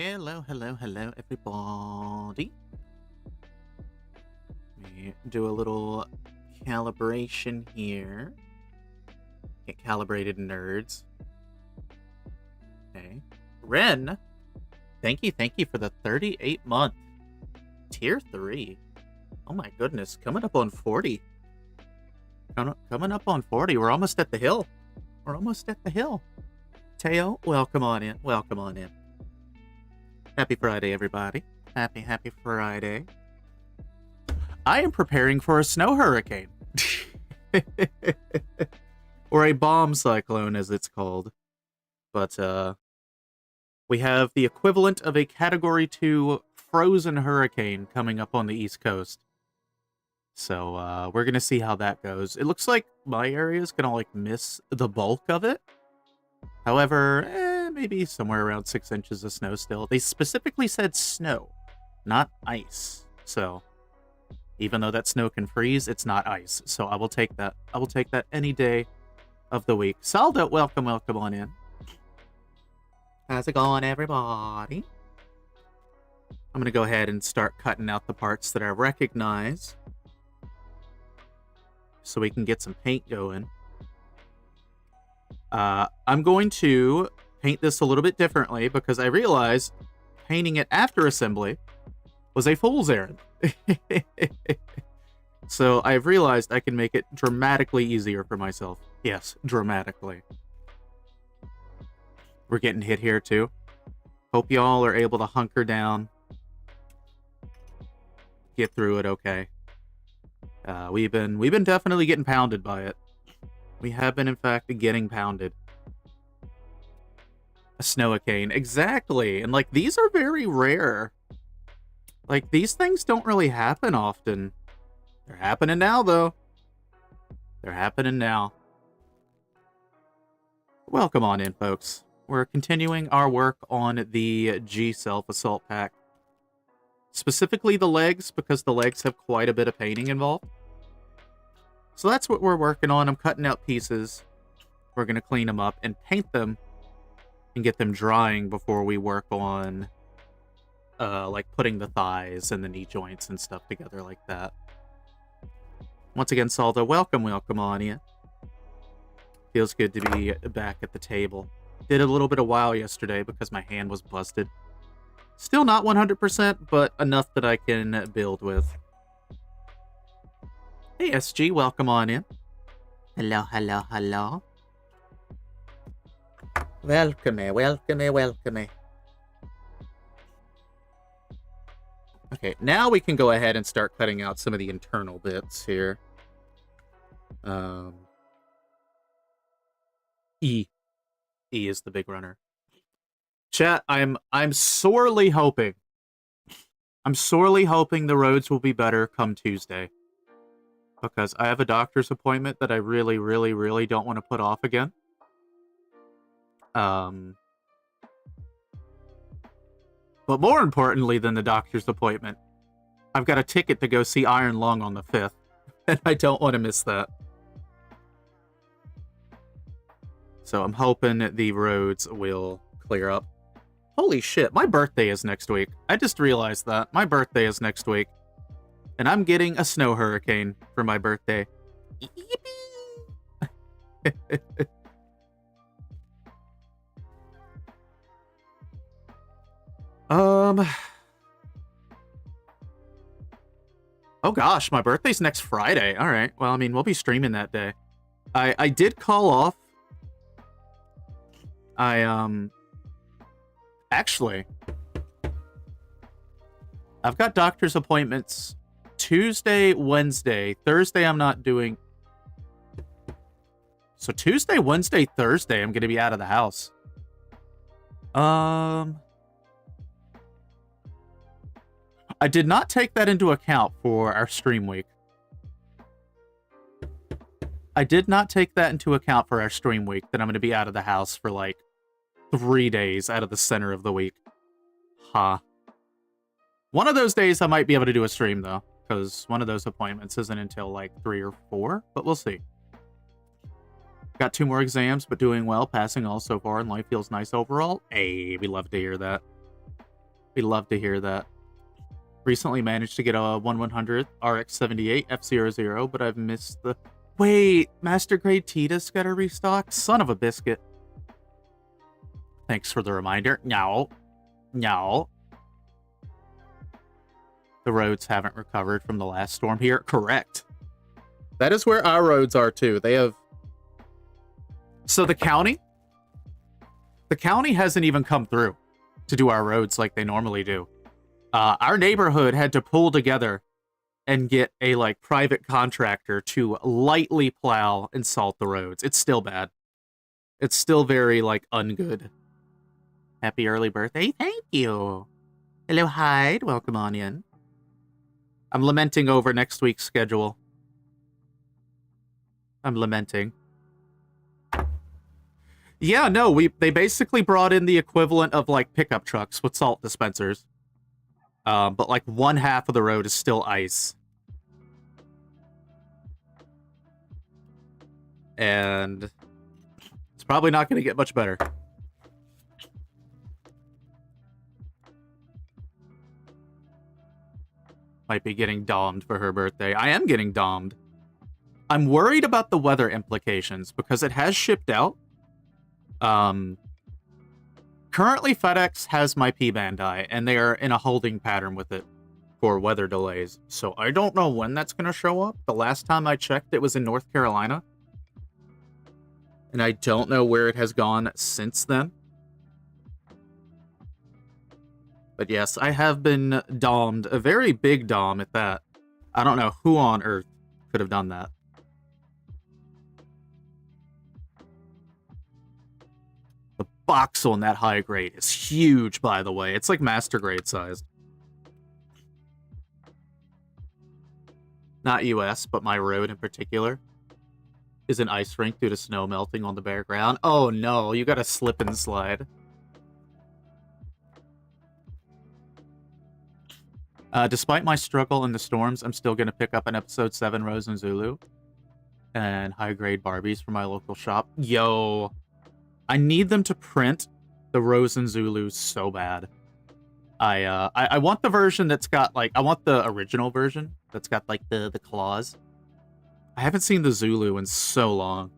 Hello, hello, hello, everybody. Let me do a little calibration here. Get calibrated, nerds. Okay. Ren, thank you for the 38-month. Tier 3. Oh my goodness, coming up on 40. Coming up on 40. We're almost at the hill. We're almost at the hill. Teo, welcome on in. Welcome on in. Happy Friday, everybody. Happy Friday. I am preparing for a snow hurricane. Or a bomb cyclone, as it's called. But, we have the equivalent of a Category 2 frozen hurricane coming up on the East Coast. So, we're gonna see how that goes. It looks like my area is gonna, miss the bulk of it. However, maybe somewhere around 6 inches of snow still. They specifically said snow, not ice. So, even though that snow can freeze, it's not ice. So I will take that. I will take that any day of the week. Saldo, welcome on in. How's it going, everybody? I'm going to go ahead and start cutting out the parts that I recognize so we can get some paint going. I'm going to paint this a little bit differently because I realized painting it after assembly was a fool's errand. So I've realized I can make it dramatically easier for myself. Yes, dramatically. We're getting hit here too. Hope y'all are able to hunker down. Get through it okay. We've been definitely getting pounded by it. We have been, in fact, getting pounded. A snowicane. Exactly. And, these are very rare. These things don't really happen often. They're happening now, though. They're happening now. Welcome on in, folks. We're continuing our work on the G-Self Assault Pack. Specifically the legs, because the legs have quite a bit of painting involved. So that's what we're working on. I'm cutting out pieces. We're going to clean them up and paint them and get them drying before we work on, putting the thighs and the knee joints and stuff together like that. Once again, Saldo, welcome on in. Feels good to be back at the table. Did a little bit of WoW yesterday because my hand was busted. Still not 100%, but enough that I can build with. Hey, SG, welcome on in. Hello. Welcome. Okay, now we can go ahead and start cutting out some of the internal bits here. E is the big runner. Chat, I'm sorely hoping the roads will be better come Tuesday. Because I have a doctor's appointment that I really don't want to put off again. But more importantly than the doctor's appointment, I've got a ticket to go see Iron Lung on the 5th. And I don't want to miss that. So I'm hoping the roads will clear up. Holy shit, my birthday is next week. I just realized that. My birthday is next week. And I'm getting a snow hurricane for my birthday. Yippee! Oh gosh, my birthday's next Friday. All right. Well, I mean, we'll be streaming that day. I did call off. Actually, I've got doctor's appointments Tuesday, Wednesday. Thursday, I'm not doing. So Tuesday, Wednesday, Thursday, I'm going to be out of the house. I did not take that into account for our stream week. I did not take that into account for our stream week, that I'm going to be out of the house for 3 days out of the center of the week. Huh. One of those days I might be able to do a stream, though, because one of those appointments isn't until 3 or 4, but we'll see. Got 2 more exams, but doing well, passing all so far, and life feels nice overall. Hey, we love to hear that. We love to hear that. Recently managed to get a 1/100th RX-78 F00, but I've missed the... Wait, Master Grade Titus got a restock? Son of a biscuit. Thanks for the reminder. No. No. The roads haven't recovered from the last storm here. Correct. That is where our roads are, too. They have... So the county hasn't even come through to do our roads like they normally do. Our neighborhood had to pull together and get a, like, private contractor to lightly plow and salt the roads. It's still bad. It's still very, like, ungood. Happy early birthday. Thank you. Hello, Hyde. Welcome on in. I'm lamenting over next week's schedule. I'm lamenting. Yeah, no, they basically brought in the equivalent of, like, pickup trucks with salt dispensers. But, like, one half of the road is still ice. And it's probably not going to get much better. Might be getting domed for her birthday. I am getting domed. I'm worried about the weather implications because it has shipped out. Currently FedEx has my P-Bandai, and they are in a holding pattern with it for weather delays. So I don't know when that's going to show up. The last time I checked, it was in North Carolina. And I don't know where it has gone since then. But yes, I have been domed. A very big dom at that. I don't know who on earth could have done that. The box on that high grade is huge, by the way. It's like master grade sized. Not US, but my road in particular is an ice rink due to snow melting on the bare ground. Oh no, you gotta slip and slide. Despite my struggle in the storms, I'm still gonna pick up an episode 7 Rose and Zulu and high-grade Barbies from my local shop. Yo, I need them to print the Rose and Zulus so bad. I want the version that's got, like, I want the original version that's got, like, the claws. I haven't seen the Zulu in so long.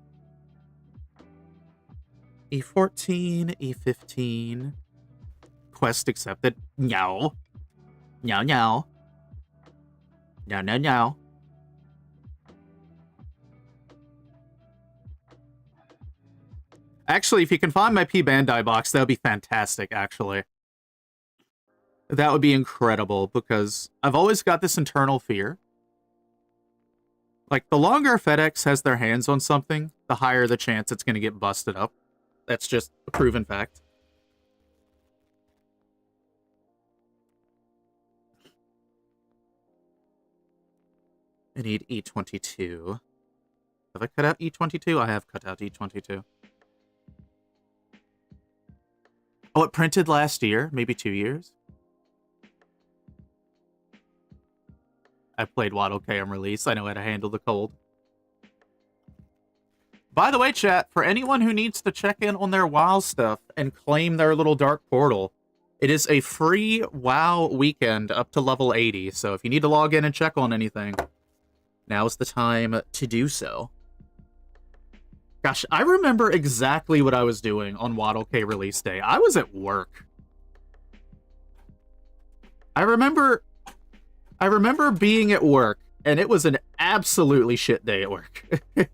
E14, E15. Quest accepted. Meow. Meow, meow. Meow, meow, meow. Actually, if you can find my P-Bandai box, that would be fantastic, actually. That would be incredible, because I've always got this internal fear. Like, the longer FedEx has their hands on something, the higher the chance it's going to get busted up. That's just a proven fact. I need E22. Have I cut out E22? I have cut out E22. Oh, it printed last year? Maybe 2 years? I played Waddle KM release. I know how to handle the cold. By the way, chat, for anyone who needs to check in on their WoW stuff and claim their little dark portal, it is a free WoW weekend up to level 80. So if you need to log in and check on anything, now's the time to do so. Gosh, I remember exactly what I was doing on Waddle K release day. I was at work. I remember being at work, and it was an absolutely shit day at work. If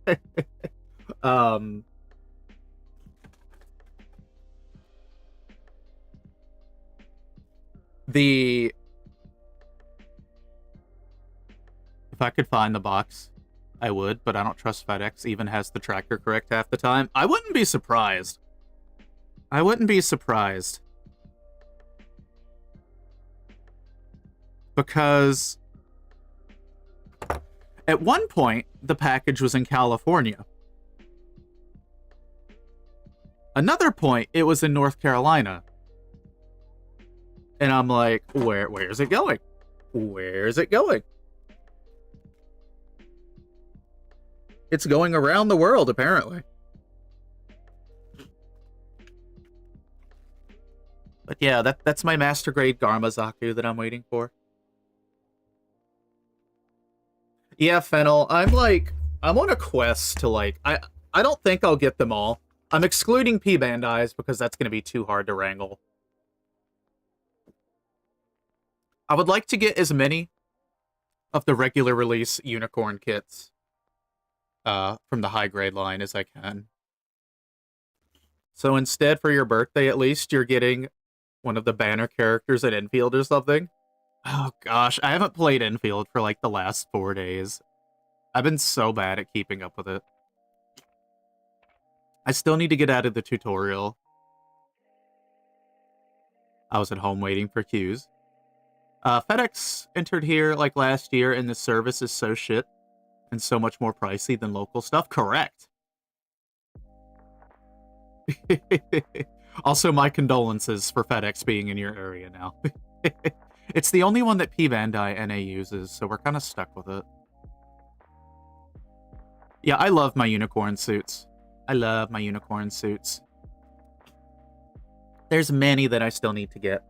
I could find the box, I would, but I don't trust FedEx even has the tracker correct half the time. I wouldn't be surprised. I wouldn't be surprised. Because at one point, the package was in California. Another point, it was in North Carolina. And I'm like, where's it going? Where's it going? It's going around the world, apparently. But yeah, that's my master grade Garmazaku that I'm waiting for. Yeah, Fennel, I'm on a quest to I don't think I'll get them all. I'm excluding P Bandai's because that's going to be too hard to wrangle. I would like to get as many of the regular release unicorn kits from the high grade line as I can. So instead, for your birthday at least, you're getting one of the banner characters at Enfield or something. Oh gosh, I haven't played Enfield for like the last 4 days. I've been so bad at keeping up with it. I still need to get out of the tutorial. I was at home waiting for queues. FedEx entered here like last year, and the service is so shit and so much more pricey than local stuff. Correct. Also, my condolences for FedEx being in your area now. It's the only one that P Bandai NA uses, so we're kind of stuck with it. Yeah, I love my unicorn suits. I love my unicorn suits. There's many that I still need to get.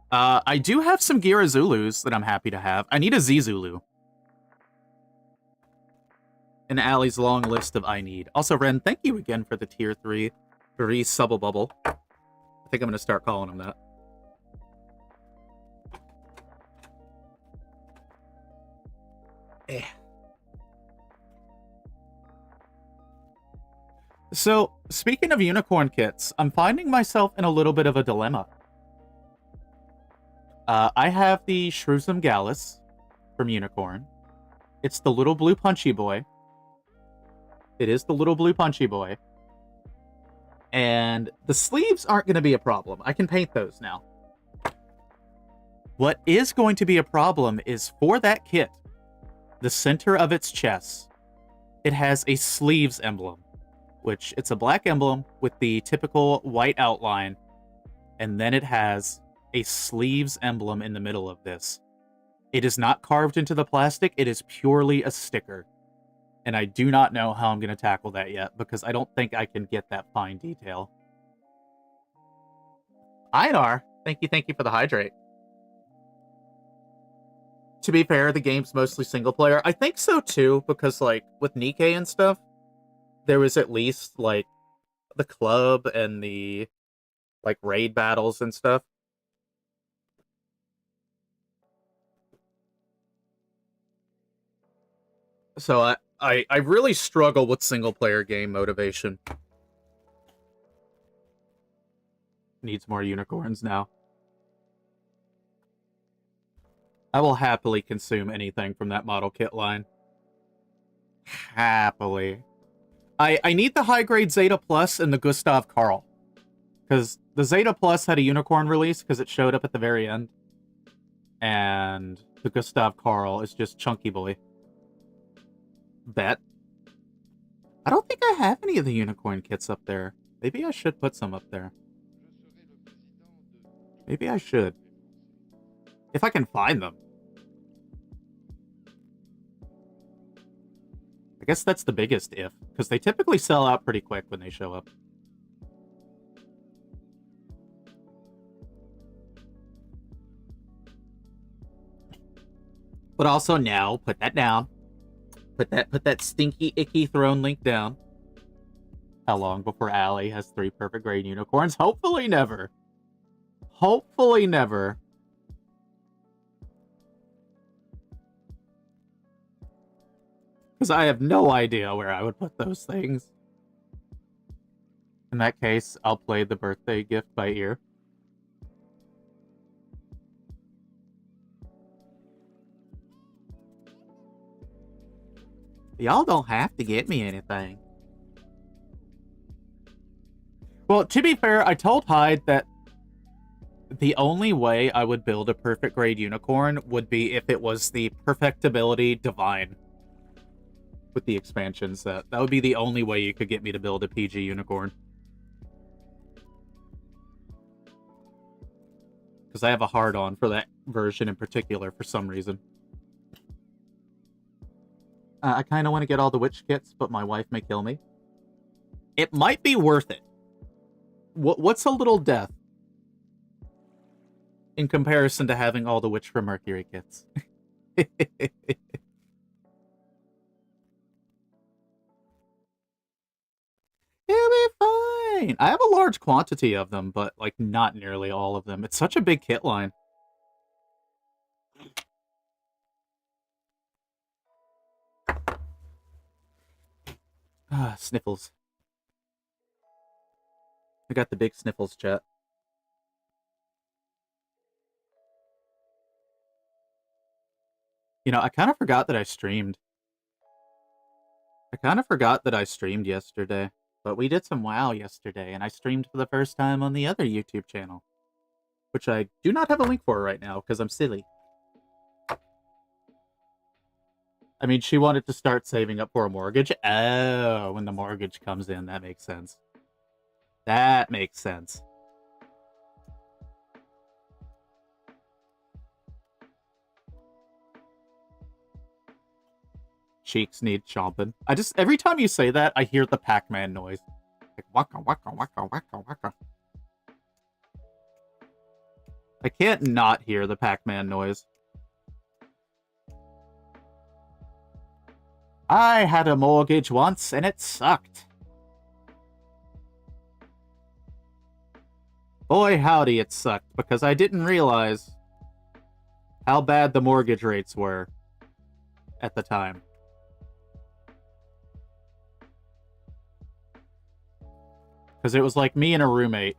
I do have some Gira Zulus that I'm happy to have. I need a Z Zulu. In Allie's long list of I need. Also, Ren, thank you again for the tier 3 Subble Bubble. I think I'm going to start calling him that. Eh. So, speaking of unicorn kits, I'm finding myself in a little bit of a dilemma. I have the Shrewsome Gallus from Unicorn. It's the little blue punchy boy. It is the little blue punchy boy. And the sleeves aren't going to be a problem. I can paint those now. What is going to be a problem is for that kit, the center of its chest, it has a sleeves emblem, which it's a black emblem with the typical white outline, and then it has a sleeves emblem in the middle of this. It is not carved into the plastic, it is purely a sticker. And I do not know how I'm going to tackle that yet, because I don't think I can get that fine detail. Einar, thank you for the hydrate. To be fair, the game's mostly single player. I think so too, because like with Nikkei and stuff, there was at least like the club and the like raid battles and stuff. So I really struggle with single player game motivation. Needs more unicorns now. I will happily consume anything from that model kit line. Happily. I need the high-grade Zeta Plus and the Gustav Karl. Because the Zeta Plus had a unicorn release because it showed up at the very end. And the Gustav Karl is just chunky boy. Bet. I don't think I have any of the unicorn kits up there. Maybe I should put some up there. Maybe I should. If I can find them. I guess that's the biggest if, because they typically sell out pretty quick when they show up. But also now, put that down. Put that stinky, icky throne link down. How long before Allie has 3 perfect grade unicorns? Hopefully never. Hopefully never. Because I have no idea where I would put those things. In that case, I'll play the birthday gift by ear. Y'all don't have to get me anything. Well, to be fair, I told Hyde that the only way I would build a perfect grade unicorn would be if it was the Perfectibility Divine. With the expansion set. That would be the only way you could get me to build a PG unicorn. Because I have a hard-on for that version in particular for some reason. I kind of want to get all the witch kits, but my wife may kill me. It might be worth it. what's a little death in comparison to having all the Witch from Mercury kits? It'll be fine. I have a large quantity of them, but like not nearly all of them. It's such a big kit line. Ah, sniffles. I got the big sniffles, chat. You know, I kind of forgot that I streamed. Yesterday. But we did some WoW yesterday, and I streamed for the first time on the other YouTube channel. Which I do not have a link for right now, because I'm silly. I mean, she wanted to start saving up for a mortgage. Oh, when the mortgage comes in, that makes sense. That makes sense. Cheeks need chomping. Every time you say that, I hear the Pac-Man noise. Like, waka, waka, waka, waka, waka. I can't not hear the Pac-Man noise. I had a mortgage once, and it sucked. Boy, howdy, it sucked, because I didn't realize how bad the mortgage rates were at the time. Because it was like me and a roommate.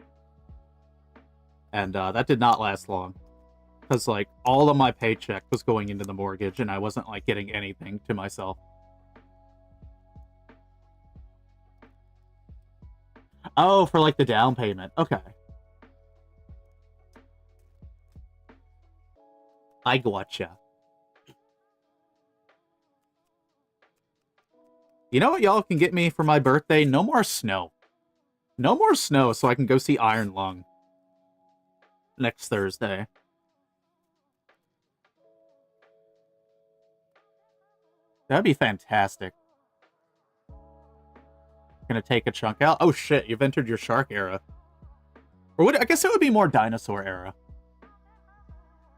And that did not last long. Because, like, all of my paycheck was going into the mortgage, and I wasn't, like, getting anything to myself. Oh, for, like, the down payment. Okay. I gotcha. You know what y'all can get me for my birthday? No more snow. No more snow so I can go see Iron Lung next Thursday. That'd be fantastic. Gonna take a chunk out? Oh shit, you've entered your shark era. Or I guess it would be more dinosaur era.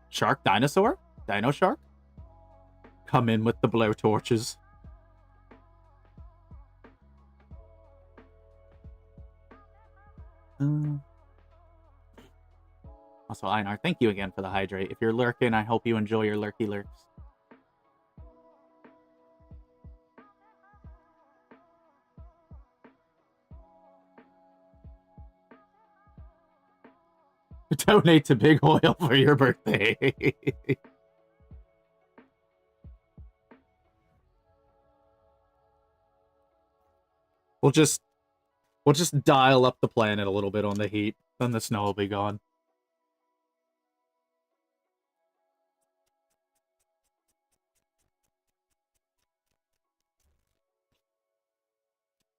Shark dinosaur? Dino shark? Come in with the blowtorches. Also, Einar, thank you again for the hydrate. If you're lurking, I hope you enjoy your lurky lurks. Donate to Big Oil for your birthday. We'll just dial up the planet a little bit on the heat, then the snow will be gone.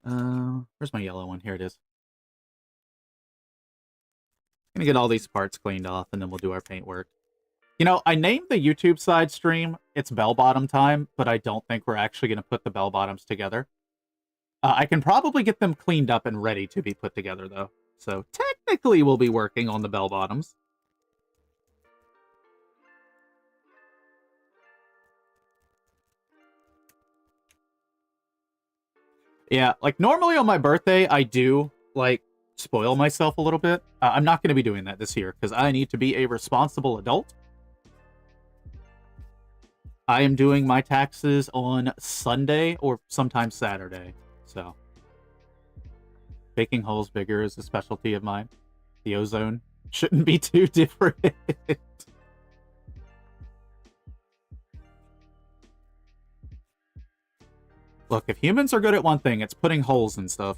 Where's my yellow one? Here it is. Gonna get all these parts cleaned off, and then we'll do our paint work. You know, I named the YouTube side stream, it's bell bottom time, but I don't think we're actually gonna put the bell bottoms together. I can probably get them cleaned up and ready to be put together, though. So technically, we'll be working on the bell bottoms. Yeah, like, normally on my birthday, I do, like, spoil myself a little bit. I'm not going to be doing that this year, because I need to be a responsible adult. I am doing my taxes on Sunday or sometimes Saturday, so. Making holes bigger is a specialty of mine. The ozone shouldn't be too different. Look, if humans are good at one thing, it's putting holes in stuff.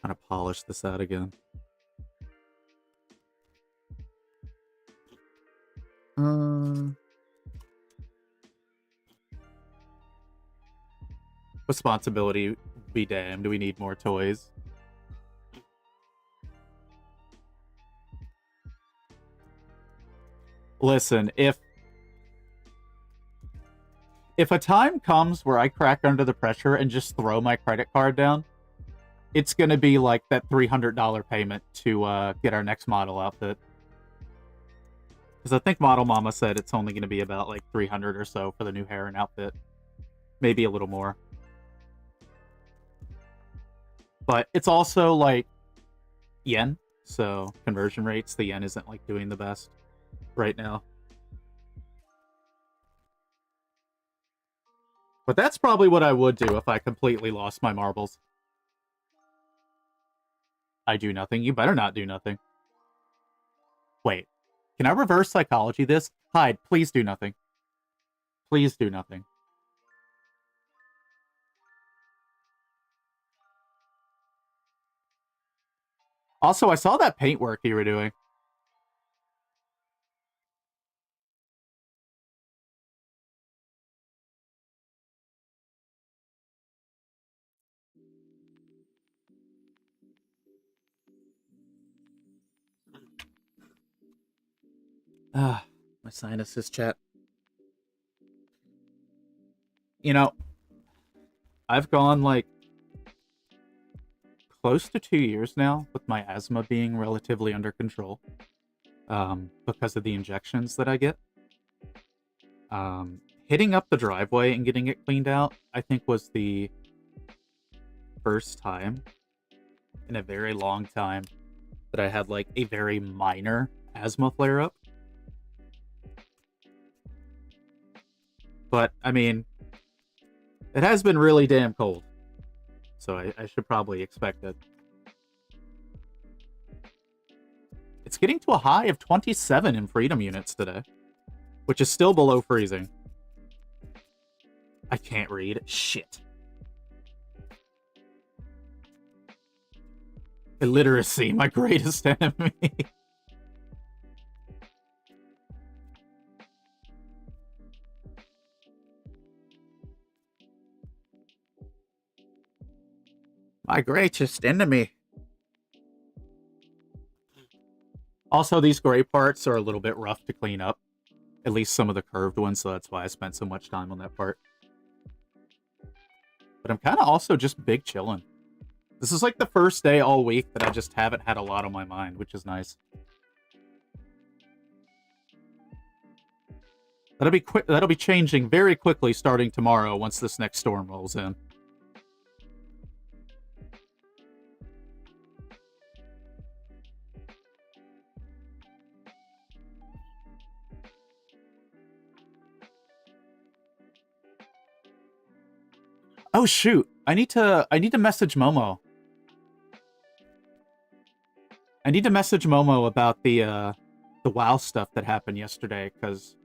Trying to polish this out again. Responsibility be damned. Do we need more toys? Listen, if If a time comes where I crack under the pressure and just throw my credit card down, it's going to be like that $300 payment to get our next model outfit. Because I think Model Mama said it's only going to be about like 300 or so for the new hair and outfit. Maybe a little more. But it's also like yen, so conversion rates, the yen isn't like doing the best right now. But that's probably what I would do if I completely lost my marbles. I do nothing. You better not do nothing. Wait. Can I reverse psychology this? Hide. Please do nothing. Please do nothing. Also, I saw that paint work you were doing. Ah, my sinuses, chat. You know, I've gone like close to 2 years now with my asthma being relatively under control because of the injections that I get. Hitting up the driveway and getting it cleaned out, I think, was the first time in a very long time that I had like a very minor asthma flare-up. But, I mean, it has been really damn cold. So I should probably expect it. It's getting to a high of 27 in freedom units today, which is still below freezing. I can't read. Shit. Illiteracy, my greatest enemy. My greatest enemy. Also, these gray parts are a little bit rough to clean up. At least some of the curved ones, so that's why I spent so much time on that part. But I'm kind of also just big chilling. This is like the first day all week that I just haven't had a lot on my mind, which is nice. That'll be quick. That'll be changing very quickly starting tomorrow once this next storm rolls in. Oh shoot! I need to message Momo. I need to message Momo about the WoW stuff that happened yesterday, because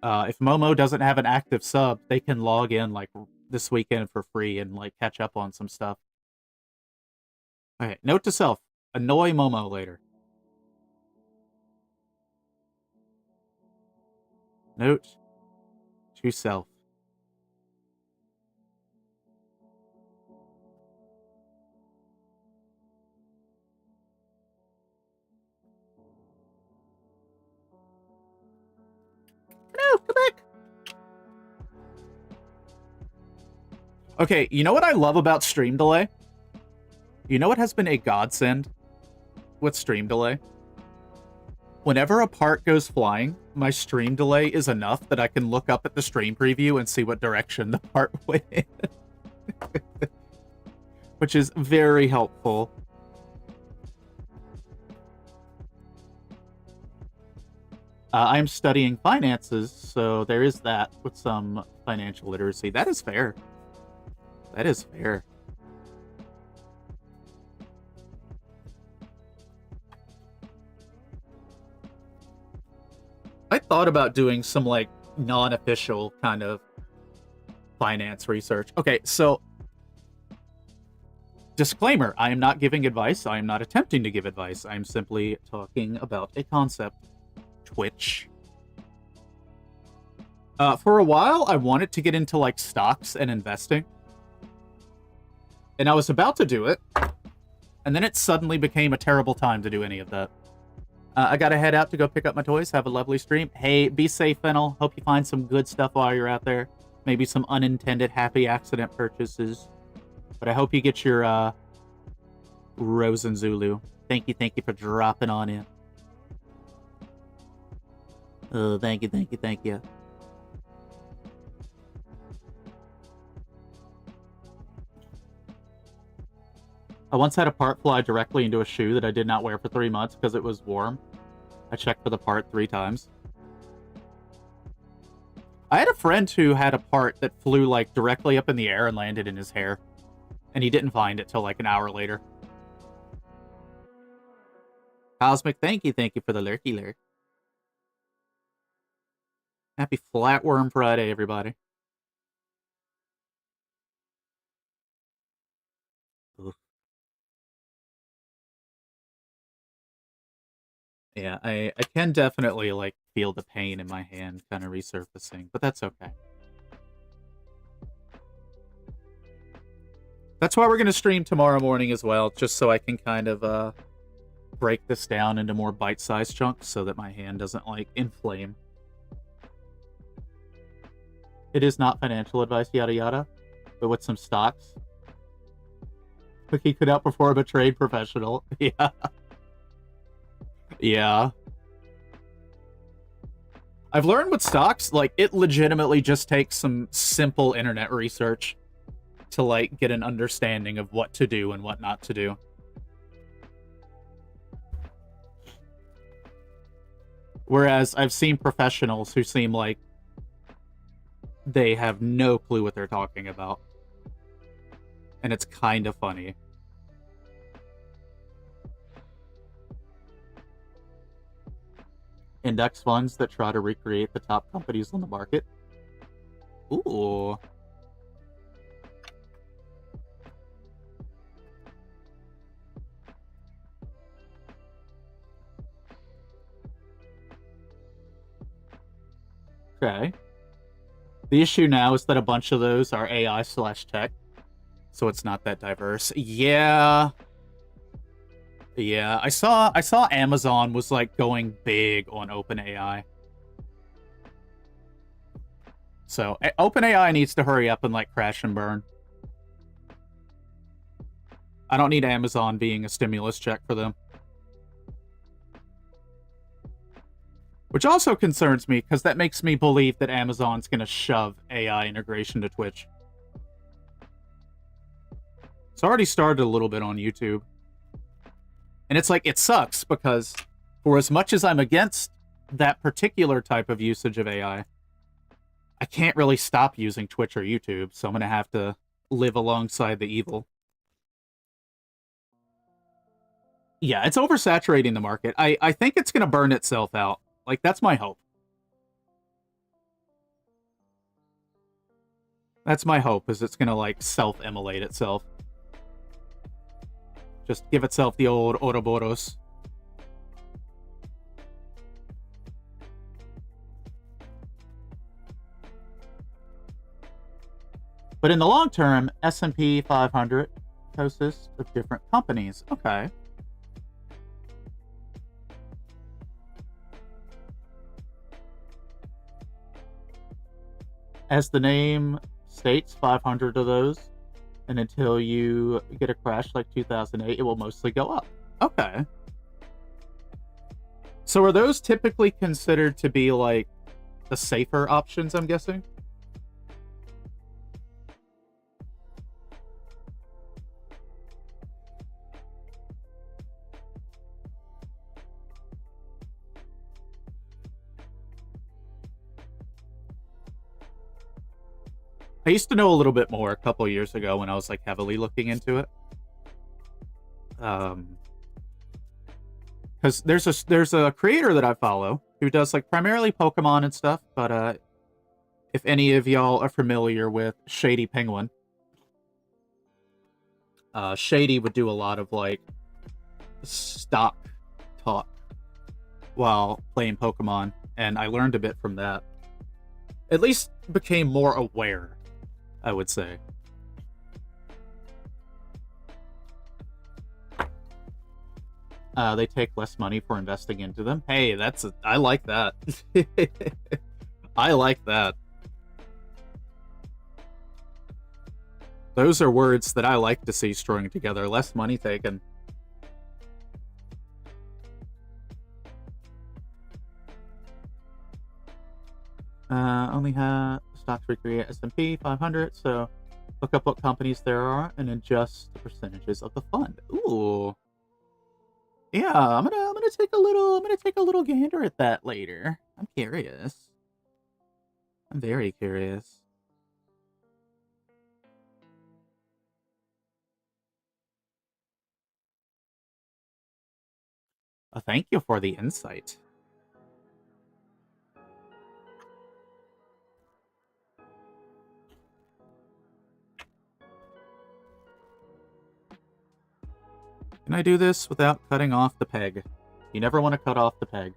if Momo doesn't have an active sub, they can log in like this weekend for free and like catch up on some stuff. Alright, note to self: annoy Momo later. Note to self. No, come back. Okay, you know what I love about stream delay? You know what has been a godsend with stream delay? Whenever a part goes flying, my stream delay is enough that I can look up at the stream preview and see what direction the part went in. Which is very helpful. I'm studying finances, so there is that with some financial literacy. That is fair. That is fair. I thought about doing some, like, non-official kind of finance research. Okay, so disclaimer, I am not giving advice. I am not attempting to give advice. I'm simply talking about a concept. Twitch. For a while, I wanted to get into, like, stocks and investing. And I was about to do it. And then it suddenly became a terrible time to do any of that. I gotta head out to go pick up my toys. Have a lovely stream. Hey, be safe, Fennel. Hope you find some good stuff while you're out there. Maybe some unintended happy accident purchases. But I hope you get your Rose and Zulu. Thank you for dropping on in. Oh, thank you. I once had a part fly directly into a shoe that I did not wear for 3 months because it was warm. I checked for the part 3 times. I had a friend who had a part that flew, like, directly up in the air and landed in his hair. And he didn't find it till, like, an hour later. Cosmic, thank you for the lurky lurk. Happy Flatworm Friday, everybody. Oof. Yeah, I can definitely, like, feel the pain in my hand kind of resurfacing, but that's okay. That's why we're going to stream tomorrow morning as well, just so I can kind of break this down into more bite-sized chunks so that my hand doesn't, like, inflame. It is not financial advice, yada yada, but with some stocks. Cookie could outperform a trade professional. Yeah. Yeah. I've learned with stocks, like, it legitimately just takes some simple internet research to, like, get an understanding of what to do and what not to do. Whereas I've seen professionals who seem like they have no clue what they're talking about. And it's kind of funny. Index funds that try to recreate the top companies on the market. Ooh. Okay. The issue now is that a bunch of those are AI/tech, so it's not that diverse. Yeah. Yeah, I saw Amazon was, like, going big on OpenAI. So, OpenAI needs to hurry up and, like, crash and burn. I don't need Amazon being a stimulus check for them. Which also concerns me, because that makes me believe that Amazon's going to shove AI integration to Twitch. It's already started a little bit on YouTube. And it's like, it sucks, because for as much as I'm against that particular type of usage of AI, I can't really stop using Twitch or YouTube, so I'm going to have to live alongside the evil. Yeah, it's oversaturating the market. I think it's going to burn itself out. Like, that's my hope. That's my hope, is it's going to, like, self-immolate itself. Just give itself the old Ouroboros. But in the long term, S&P 500 consists of different companies. Okay. As the name states, 500 of those. And until you get a crash like 2008, it will mostly go up. Okay. So are those typically considered to be, like, the safer options, I'm guessing? I used to know a little bit more a couple years ago when I was, like, heavily looking into it. Because there's a creator that I follow who does, like, primarily Pokemon and stuff, but if any of y'all are familiar with Shady Penguin, Shady would do a lot of, like, stock talk while playing Pokemon, and I learned a bit from that. At least became more aware, I would say. They take less money for investing into them. Hey, I like that. I like that. Those are words that I like to see strung together. Less money taken. Only have stocks recreate S&P 500, so look up what companies there are and adjust the percentages of the fund. Ooh. Yeah, I'm gonna take a little gander at that later. I'm curious. I'm very curious. Thank you for the insight. Can I do this without cutting off the peg? You never want to cut off the peg.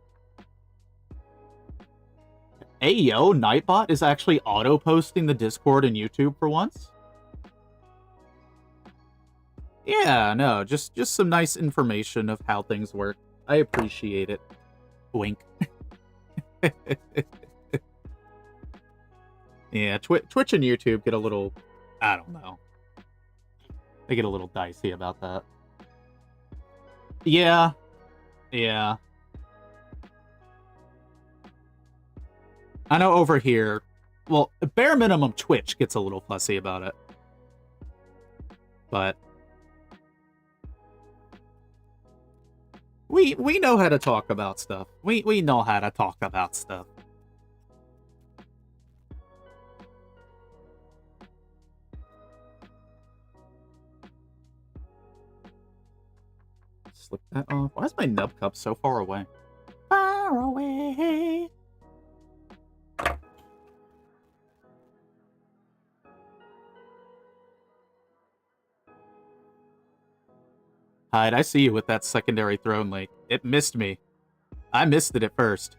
Hey yo, Nightbot is actually auto-posting the Discord and YouTube for once? Yeah, no, just some nice information of how things work. I appreciate it. Wink. Yeah, Twitch and YouTube get a little... I don't know. They get a little dicey about that. Yeah. Yeah. I know over here... Well, bare minimum Twitch gets a little fussy about it. But... We know how to talk about stuff. We know how to talk about stuff. Slip that off. Why is my nub cup so far away? Far away. Hyde, I see you with that secondary throne lake. It missed me. I missed it at first.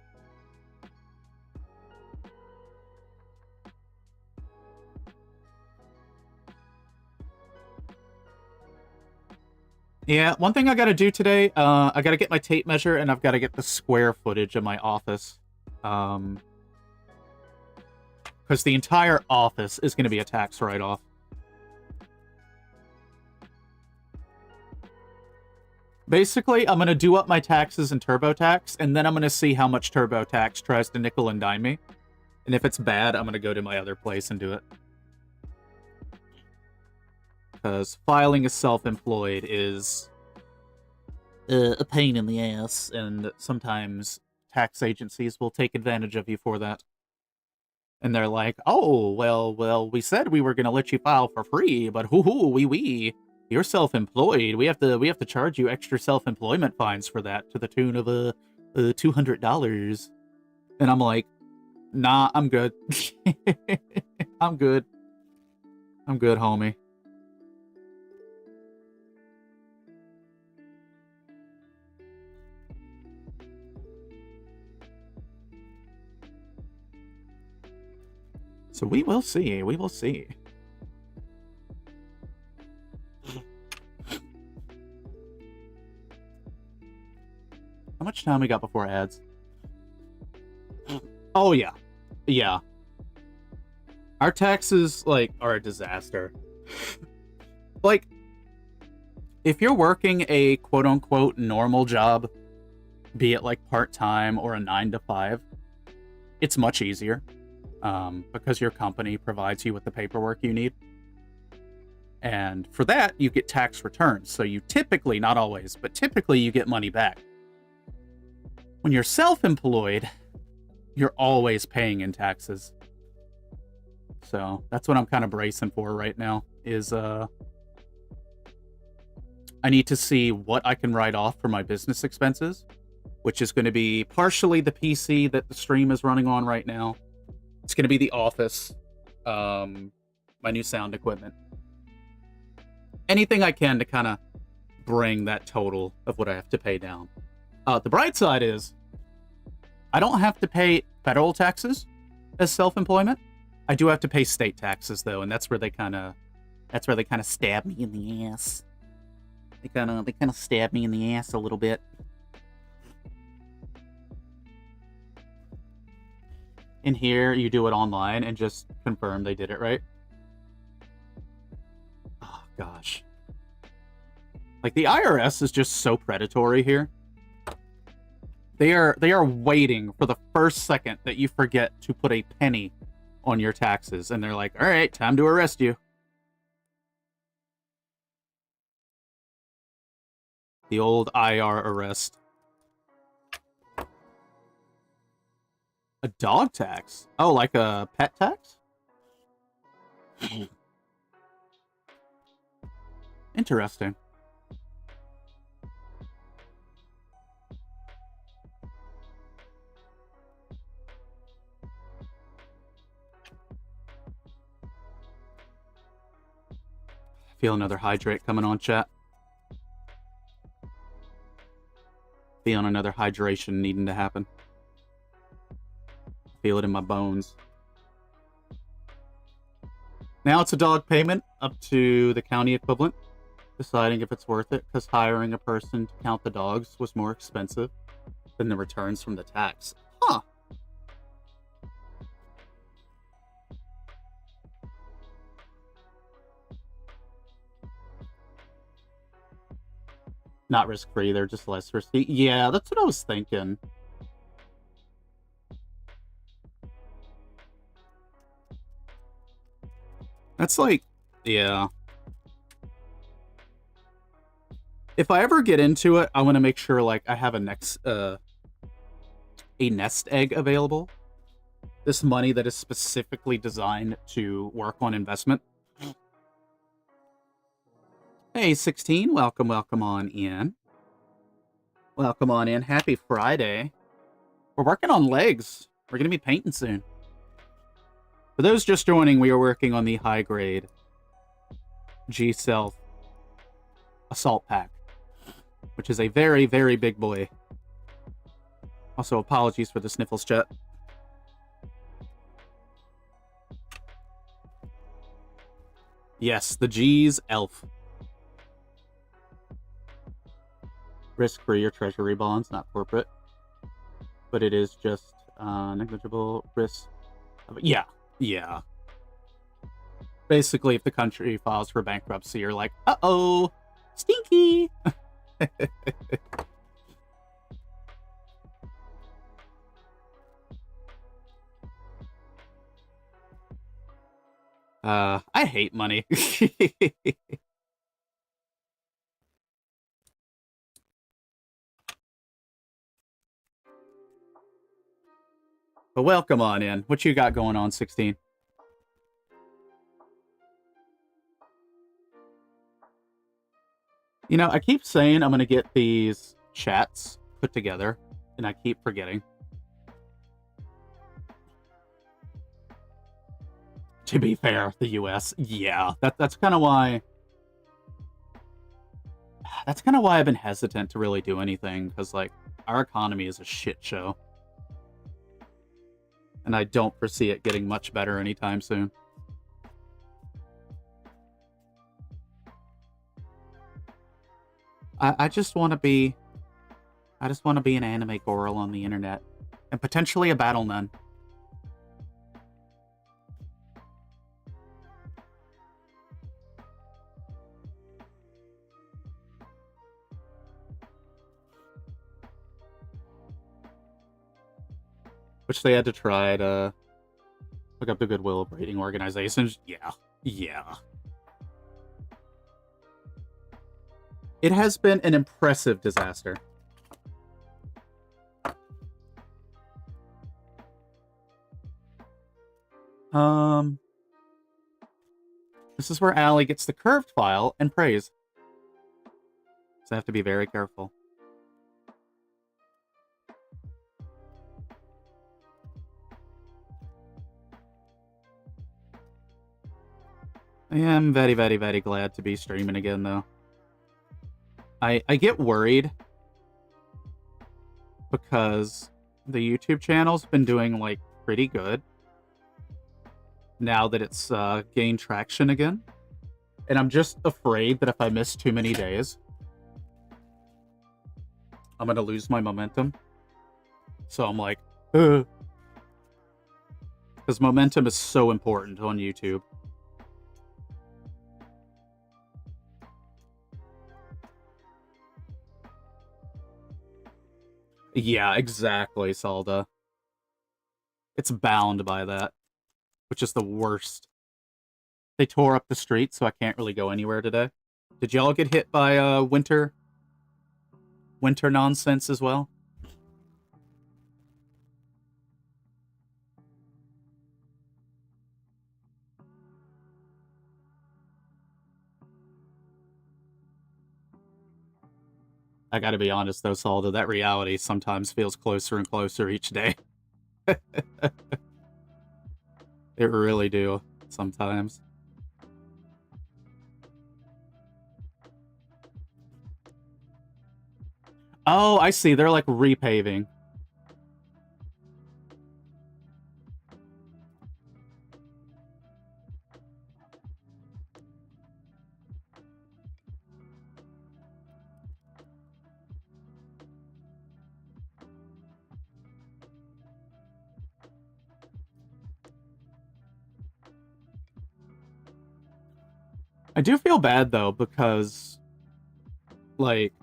Yeah, one thing I gotta do today, I gotta get my tape measure and I've gotta get the square footage of my office. Because the entire office is gonna be a tax write-off. Basically, I'm gonna do up my taxes in TurboTax, and then I'm gonna see how much TurboTax tries to nickel and dime me. And if it's bad, I'm gonna go to my other place and do it. Because filing as self-employed is a pain in the ass, and sometimes tax agencies will take advantage of you for that. And they're like, oh, well, we said we were gonna let you file for free, but wee. You're self-employed. We have to charge you extra self-employment fines for that to the tune of $200. And I'm like, nah, I'm good. I'm good. I'm good, homie. So we will see. We will see. How much time we got before ads? Oh, yeah. Yeah. Our taxes, like, are a disaster. Like, if you're working a quote-unquote normal job, be it, like, part-time or a 9-to-5, it's much easier. Because your company provides you with the paperwork you need. And for that, you get tax returns. So you typically, not always, but typically you get money back. When you're self-employed, you're always paying in taxes. So that's what I'm kind of bracing for right now, is I need to see what I can write off for my business expenses, which is going to be partially the PC that the stream is running on right now. It's going to be the office, my new sound equipment. Anything I can to kind of bring that total of what I have to pay down. The bright side is I don't have to pay federal taxes as self-employment. I do have to pay state taxes though, and that's where they kind of stab me in the ass. They kind of stabbed me in the ass a little bit. In here, you do it online and just confirm they did it right. Oh, gosh. Like, the IRS is just so predatory here. They are waiting for the first second that you forget to put a penny on your taxes. And they're like, all right, time to arrest you. The old IR arrest. A dog tax? Oh, like a pet tax? Interesting. Feel another hydrate coming on, chat. Feeling another hydration needing to happen. Feel it in my bones. Now it's a dog payment up to the county equivalent, deciding if it's worth it, because hiring a person to count the dogs was more expensive than the returns from the tax. Huh. Not risk-free, they're just less risky. Yeah, that's what I was thinking. That's like, yeah. If I ever get into it, I want to make sure, like, I have a nest egg available. This money that is specifically designed to work on investment. Hey, 16, welcome on in. Welcome on in. Happy Friday. We're working on legs. We're going to be painting soon. For those just joining, we are working on the high-grade G-Self Assault Pack, which is a very, very big boy. Also, apologies for the sniffles, chat. Yes, the G's Elf. Risk-free or treasury bonds, not corporate. But it is just negligible risk. Yeah. Yeah. Basically, if the country files for bankruptcy, you're like, uh-oh, stinky. I hate money. But welcome on in. What you got going on, 16? You know, I keep saying I'm going to get these chats put together, and I keep forgetting. To be fair, the US, yeah, that's kind of why. That's kind of why I've been hesitant to really do anything, because, like, our economy is a shit show. And I don't foresee it getting much better anytime soon. I just want to be... I just want to be an anime girl on the internet. And potentially a battle nun. Which they had to try to look up the goodwill of rating organizations. Yeah. Yeah. It has been an impressive disaster. This is where Allie gets the curved file and prays. So I have to be very careful. I am very, very, very glad to be streaming again, though. I get worried because the YouTube channel's been doing, like, pretty good now that it's gained traction again. And I'm just afraid that if I miss too many days, I'm gonna lose my momentum. So I'm like, because momentum is so important on YouTube. Yeah, exactly, Salda. It's bound by that, which is the worst. They tore up the street, so I can't really go anywhere today. Did y'all get hit by winter nonsense as well? I gotta be honest though, Salda, that reality sometimes feels closer and closer each day. It really do, sometimes. Oh, I see. They're like repaving. I do feel bad though, because like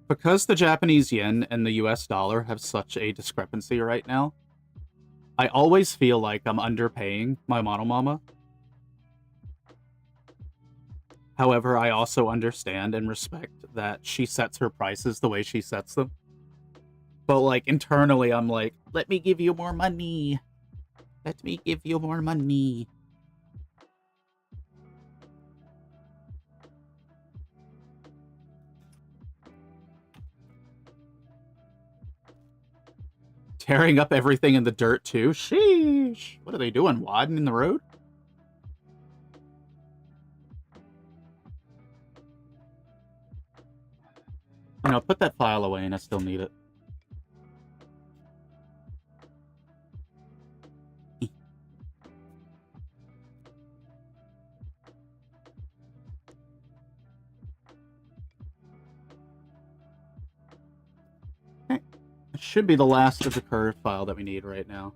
because the Japanese yen and the US dollar have such a discrepancy right now, I always feel like I'm underpaying my Monomama. However, I also understand and respect that she sets her prices the way she sets them. But like internally, I'm like, let me give you more money. Let me give you more money. Tearing up everything in the dirt, too? Sheesh. What are they doing? Widening the road? You know, put that file away and I still need it. Okay. It should be the last of the curve file that we need right now.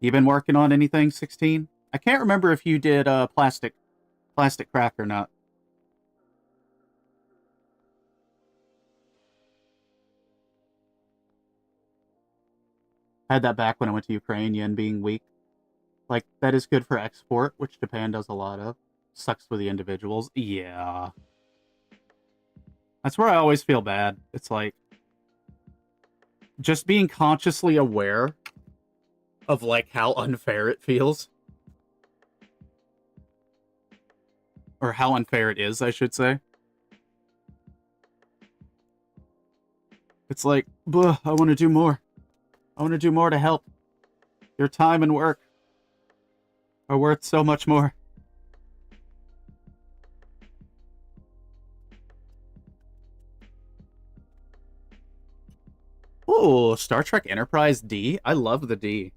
You been working on anything, 16? I can't remember if you did plastic crack or not. I had that back when I went to Ukraine, yen being weak. Like, that is good for export, which Japan does a lot of. Sucks for the individuals. Yeah. That's where I always feel bad. It's like, just being consciously aware of, like, how unfair it feels. Or how unfair it is, I should say. It's like, I want to do more. I want to do more to help. Your time and work are worth so much more. Ooh, Star Trek Enterprise D? I love the D.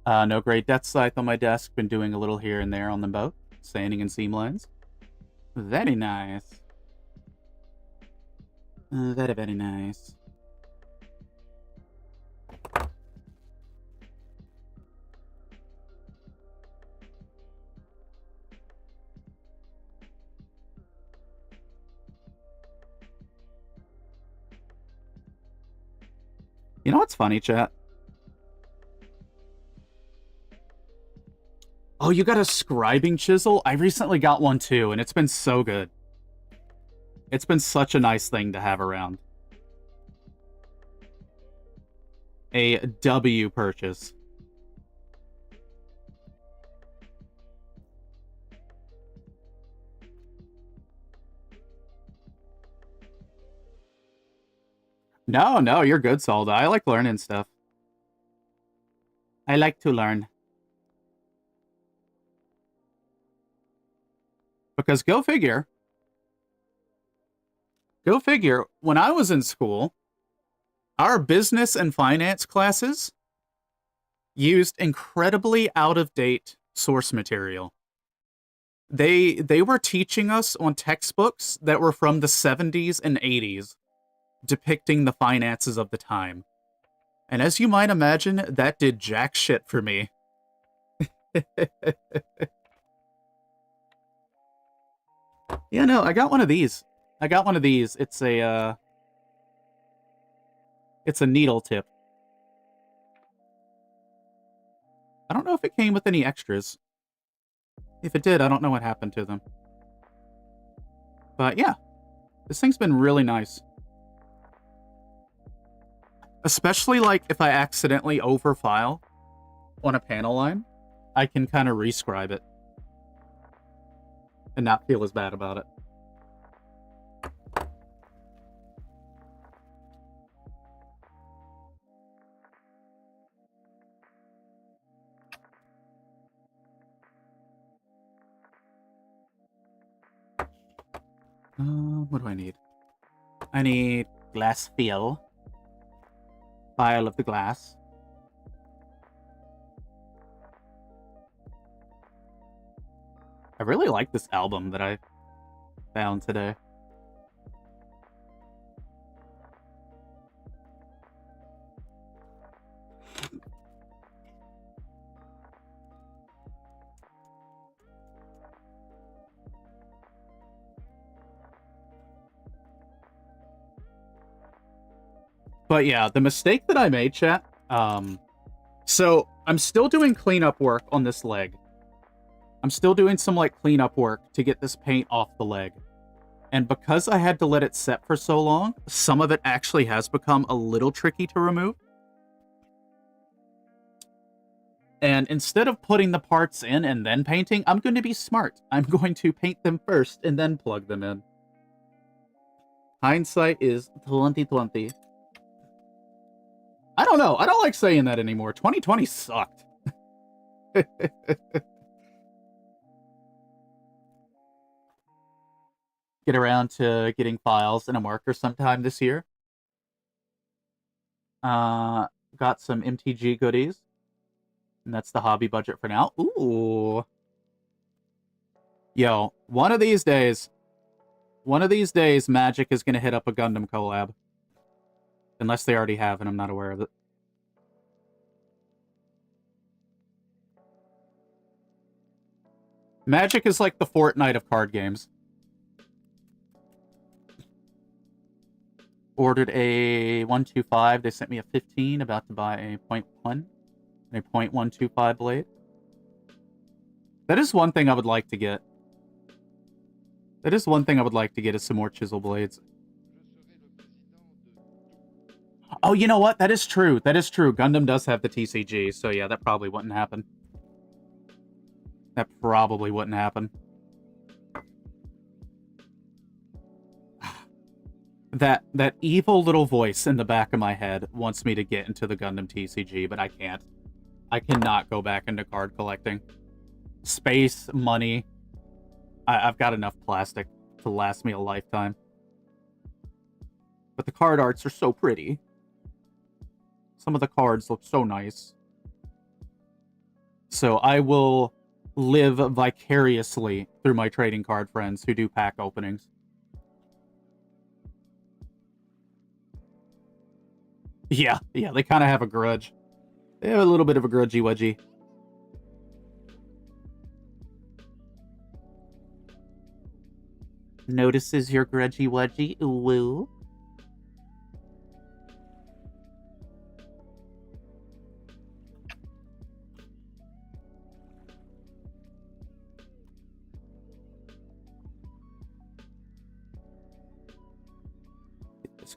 No great depth scythe on my desk. Been doing a little here and there on the boat. Sanding and seam lines. Very nice. Very, very nice. You know what's funny, chat? Oh, you got a scribing chisel? I recently got one too, and it's been so good. It's been such a nice thing to have around. A W purchase. No, you're good, Salda. I like learning stuff. I like to learn. Because go figure, Go figure. When I was in school, our business and finance classes used incredibly out-of-date source material. They were teaching us on textbooks that were from the 70s and 80s, depicting the finances of the time. And as you might imagine, that did jack shit for me. Yeah, no, I got one of these. It's a needle tip. I don't know if it came with any extras. If it did, I don't know what happened to them. But yeah, this thing's been really nice. Especially, like, if I accidentally overfile on a panel line, I can kind of rescribe it and not feel as bad about it. What do I need? I need glass fill. Vial of the glass. I really like this album that I found today. But yeah, the mistake that I made, chat, so I'm still doing cleanup work on this leg. I'm still doing some, like, cleanup work to get this paint off the leg. And because I had to let it set for so long, some of it actually has become a little tricky to remove. And instead of putting the parts in and then painting, I'm going to be smart. I'm going to paint them first and then plug them in. Hindsight is 2020. I don't know. I don't like saying that anymore. 2020 sucked. Get around to getting files and a marker sometime this year. Got some MTG goodies. And that's the hobby budget for now. Ooh. Yo, one of these days, Magic is going to hit up a Gundam collab. Unless they already have, and I'm not aware of it. Magic is like the Fortnite of card games. Ordered a 125. They sent me a 15. About to buy a 0.1 and a 0.125 blade. That is one thing I would like to get. Is some more chisel blades. Oh, you know what? That is true. Gundam does have the TCG, so yeah, that probably wouldn't happen. That evil little voice in the back of my head wants me to get into the Gundam TCG, but I can't. I cannot go back into card collecting. Space, money. I've got enough plastic to last me a lifetime. But the card arts are so pretty. Some of the cards look so nice. So I will live vicariously through my trading card friends who do pack openings. Yeah, they kind of have a grudge. They have a little bit of a grudgy wedgie. Notices your grudgy wedgie. Woo.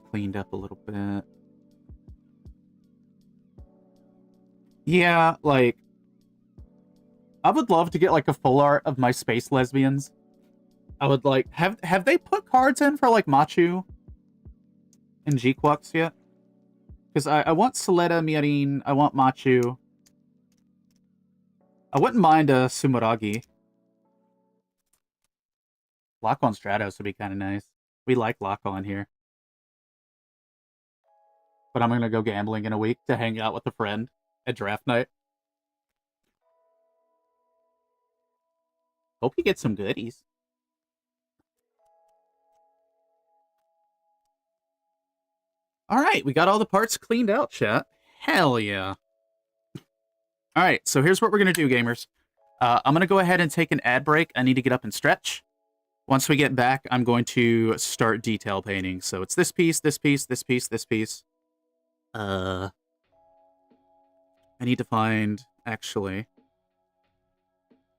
Cleaned up a little bit. Yeah, like, I would love to get, like, a full art of my space lesbians. I would, like, have they put cards in for, like, Machu and G-Quux yet? Because I want Soleta, Mirin, I want Machu. I wouldn't mind a Sumuragi. Lock on Stratos would be kind of nice. We like lock-on here. But I'm gonna go gambling in a week to hang out with a friend at draft night. Hope you get some goodies. Alright, we got all the parts cleaned out, chat. Hell yeah. Alright, so here's what we're gonna do, gamers. I'm gonna go ahead and take an ad break. I need to get up and stretch. Once we get back, I'm going to start detail painting. So it's this piece, this piece, this piece, this piece. I need to find, actually,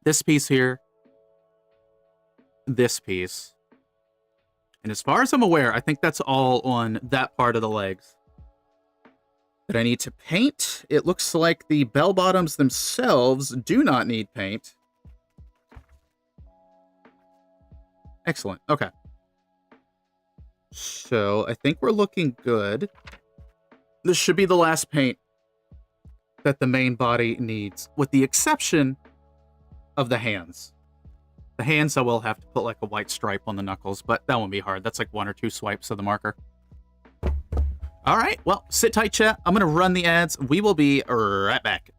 this piece here, this piece. And as far as I'm aware, I think that's all on that part of the legs that I need to paint. It looks like the bell bottoms themselves do not need paint. Excellent. Okay. So I think we're looking good. This should be the last paint that the main body needs, with the exception of the hands. The hands, I will have to put like a white stripe on the knuckles, but that won't be hard. That's like 1 or 2 swipes of the marker. All right, well, sit tight, chat. I'm going to run the ads. We will be right back.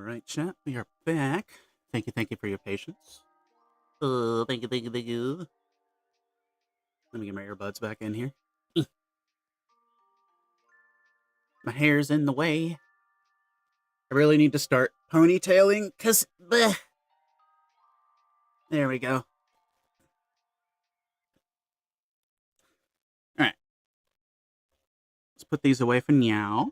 Alright, chat, we are back. Thank you for your patience. Oh, thank you. Let me get my earbuds back in here. My hair's in the way. I really need to start ponytailing, because... There we go. Alright. Let's put these away for now.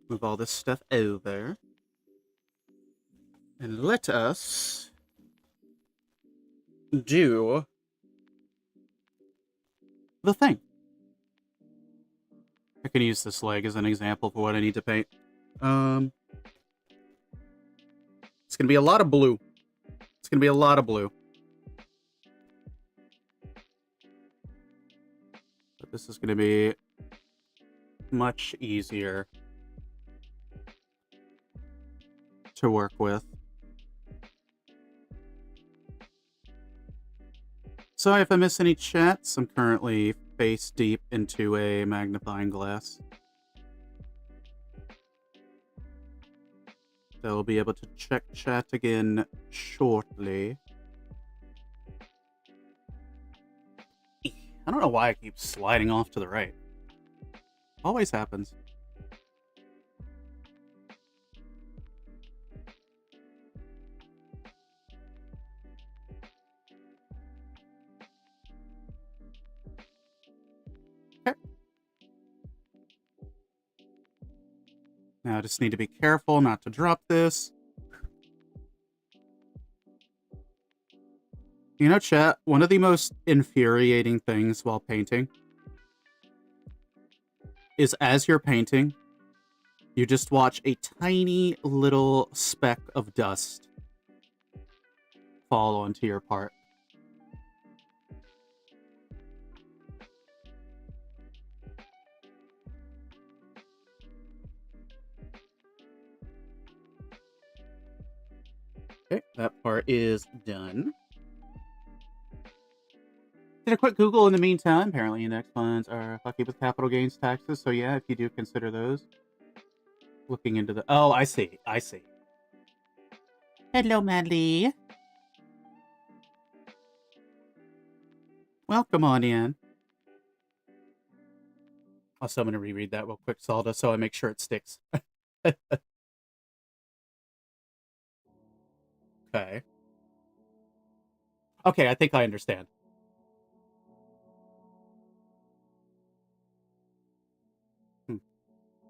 Move all this stuff over. And let us do the thing. I can use this leg as an example for what I need to paint. It's gonna be a lot of blue. But this is gonna be much easier to work with. Sorry if I miss any chats. I'm currently face deep into a magnifying glass. So I'll be able to check chat again shortly. I don't know why I keep sliding off to the right. Always happens. Now I just need to be careful not to drop this. You know, chat, one of the most infuriating things while painting is as you're painting, you just watch a tiny little speck of dust fall onto your part. Okay, that part is done. Did a quick Google in the meantime. Apparently index funds are fucky with capital gains taxes. So yeah, if you do consider those. Looking into the... Oh, I see. Hello, Madly. Welcome on in. Also, I'm going to reread that real quick, Salda, so I make sure it sticks. Okay. Okay, I think I understand.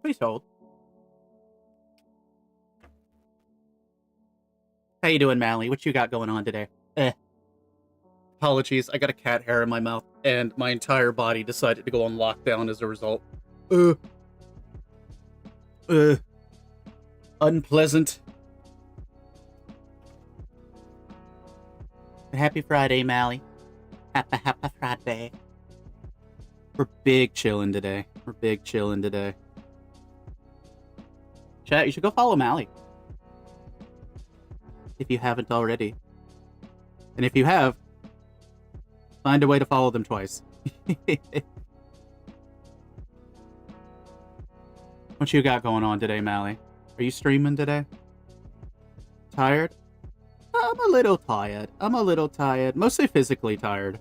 Please hold. How you doing, Mally? What you got going on today? Apologies, I got a cat hair in my mouth, and my entire body decided to go on lockdown as a result. Unpleasant. Happy Friday, Mally. Happy Friday. We're big chillin' today. Chat, you should go follow Mally. If you haven't already. And if you have, find a way to follow them twice. What you got going on today, Mally? Are you streaming today? Tired? I'm a little tired. Mostly physically tired.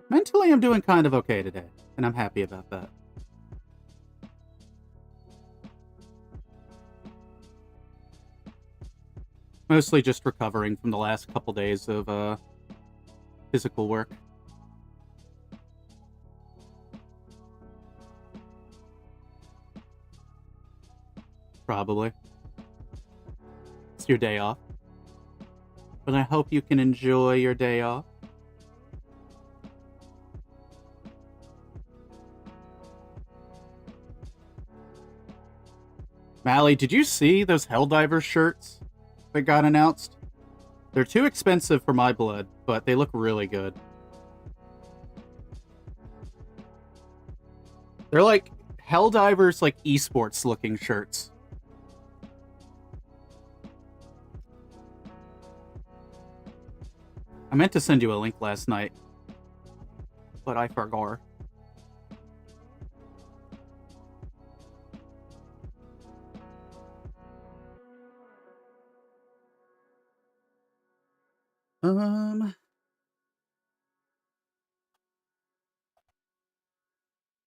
Mentally, I'm doing kind of okay today. And I'm happy about that. Mostly just recovering from the last couple days of physical work. Probably. It's your day off. But I hope you can enjoy your day off. Mally, did you see those Helldiver shirts that got announced? They're too expensive for my blood, but they look really good. They're like Helldivers, like esports looking shirts. I meant to send you a link last night, but I forgot.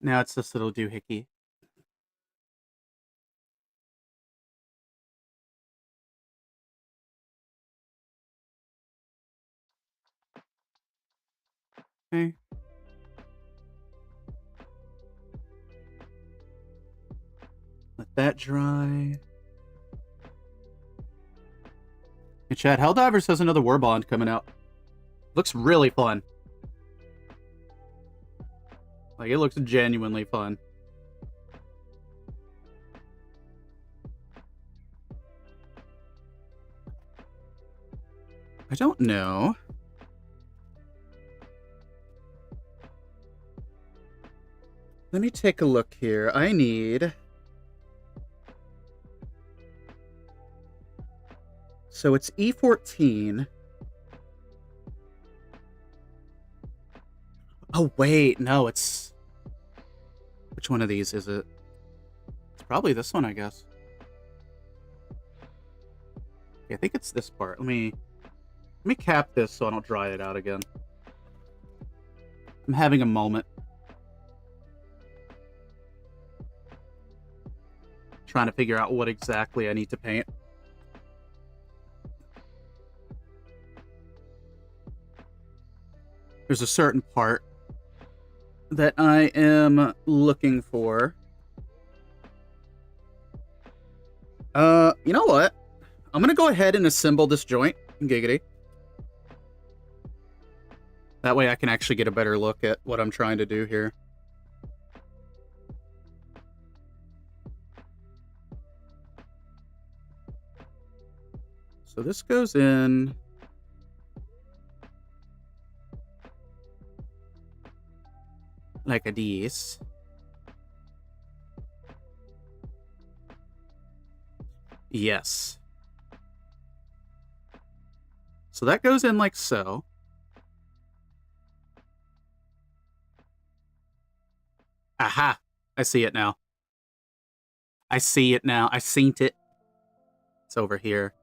Now it's this little doohickey. Okay. Let that dry. Hey, Chad, Helldivers has another War Bond coming out. Looks really fun. Like, it looks genuinely fun. I don't know. Let me take a look here. I need... So it's E14. Oh, wait. No, it's... Which one of these is it? It's probably this one, I guess. Yeah, I think it's this part. Let me cap this so I don't dry it out again. I'm having a moment. Trying to figure out what exactly I need to paint. There's a certain part that I am looking for. You know what? I'm gonna go ahead and assemble this joint, giggity. That way I can actually get a better look at what I'm trying to do here. So this goes in... like a this. Yes. So that goes in like so. Aha! I see it now. I see it now. I seen it. It's over here.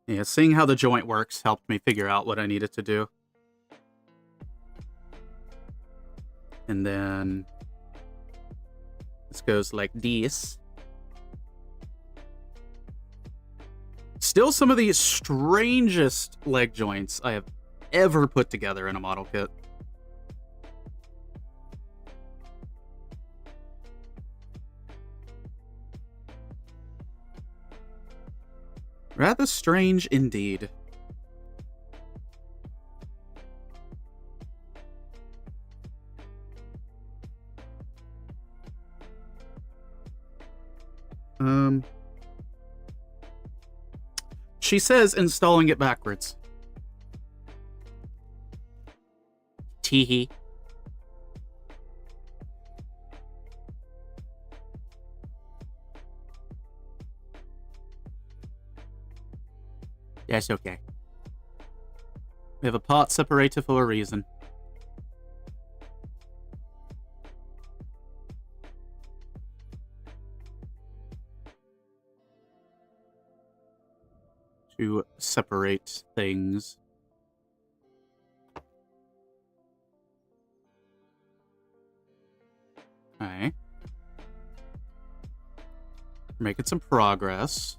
Yeah, seeing how the joint works helped me figure out what I needed to do. And then this goes like this. Still some of the strangest leg joints I have ever put together in a model kit. Rather strange indeed. She says installing it backwards. Teehee. That's okay. We have a part separator for a reason. To separate things. Okay. Making some progress.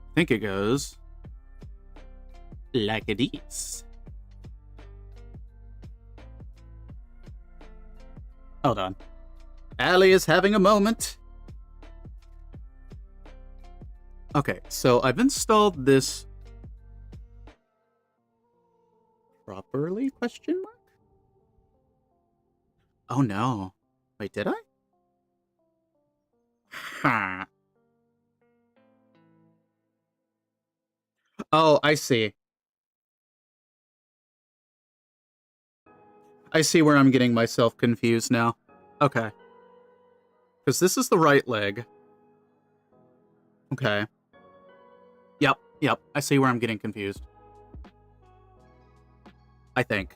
I think it goes like this. Hold on. Allie is having a moment. Okay, so I've installed this properly, question mark? Oh no. Wait, did I? Huh. Oh, I see. I see where I'm getting myself confused now. Okay. Because this is the right leg. Okay. Yep. I see where I'm getting confused. I think.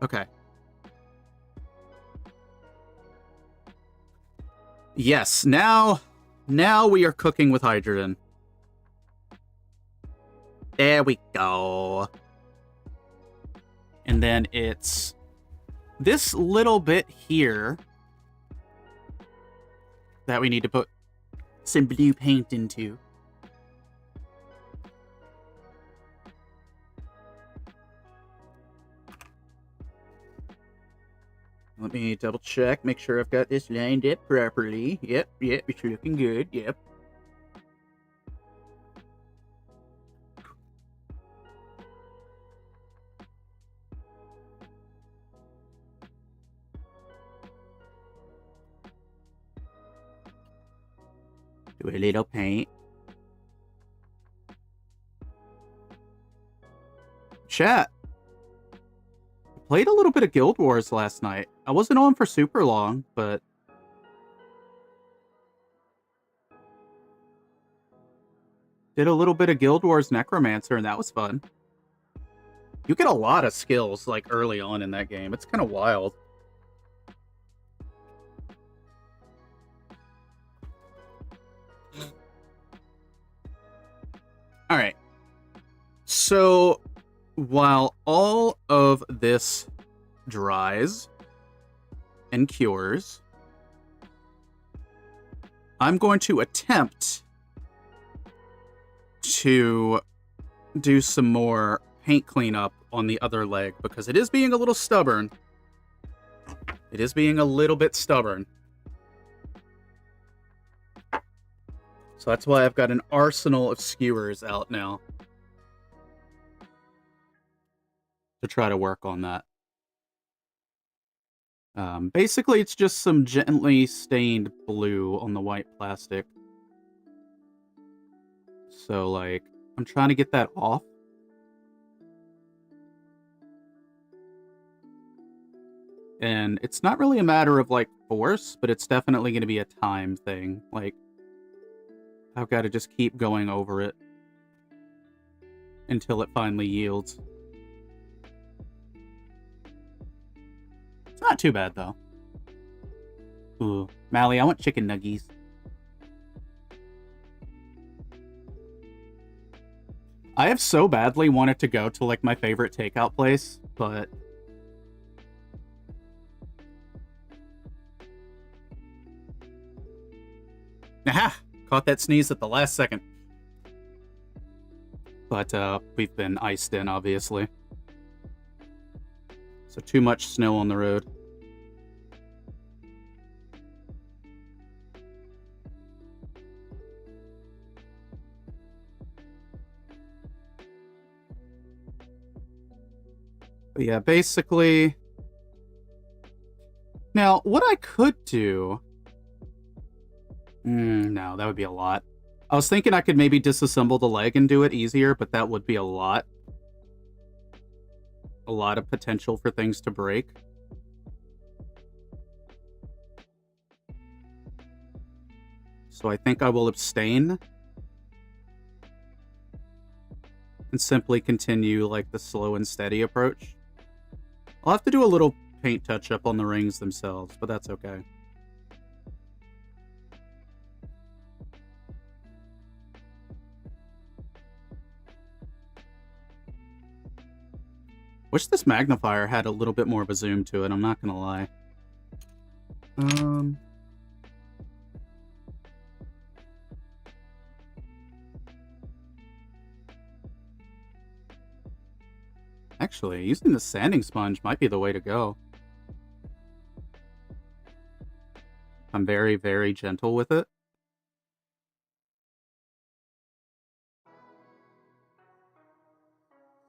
Okay. Yes, now we are cooking with hydrogen. There we go. And then it's this little bit here that we need to put some blue paint into. Let me double check, make sure I've got this lined up properly. Yep, it's looking good, yep. Do a little paint. Chat. Played a little bit of Guild Wars last night. I wasn't on for super long, but did a little bit of Guild Wars Necromancer, and that was fun. You get a lot of skills, like, early on in that game. It's kind of wild. Alright. So, while all of this dries and cures, I'm going to attempt to do some more paint cleanup on the other leg, because it is being a little stubborn. It is being a little bit stubborn. So that's why I've got an arsenal of skewers out now to try to work on that. Basically, it's just some gently stained blue on the white plastic. So, like, I'm trying to get that off. And it's not really a matter of, like, force, but it's definitely going to be a time thing. Like, I've got to just keep going over it until it finally yields. It's not too bad, though. Ooh, Mally, I want chicken nuggies. I have so badly wanted to go to, like, my favorite takeout place, but aha! Caught that sneeze at the last second. But, we've been iced in, obviously. So too much snow on the road. But yeah, basically... Now, what I could do... no, that would be a lot. I was thinking I could maybe disassemble the leg and do it easier, but that would be a lot. A lot of potential for things to break. So I think I will abstain. And simply continue, like, the slow and steady approach. I'll have to do a little paint touch-up on the rings themselves, but that's okay. Wish this magnifier had a little bit more of a zoom to it, I'm not gonna lie. Actually, using the sanding sponge might be the way to go. I'm very, very gentle with it.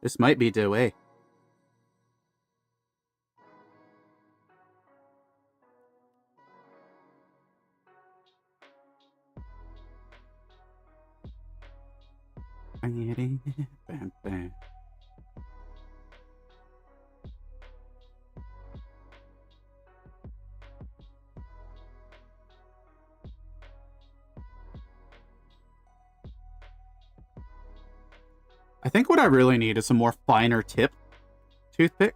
This might be the way. think what I really need is a more finer tip toothpick.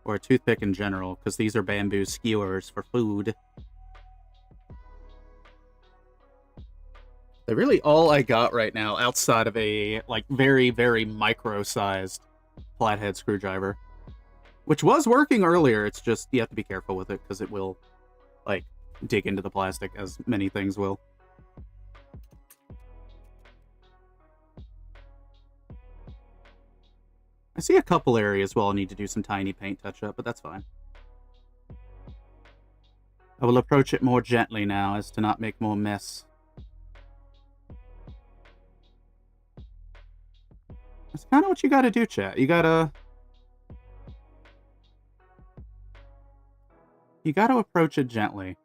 Or a toothpick in general, because these are bamboo skewers for food. They're really all I got right now outside of a, like, very, very micro-sized flathead screwdriver. Which was working earlier, it's just, you have to be careful with it, because it will, like, dig into the plastic, as many things will. I see a couple areas where I'll need to do some tiny paint touch-up, but that's fine. I will approach it more gently now, as to not make more mess. That's kind of what you gotta do, chat. You gotta approach it gently.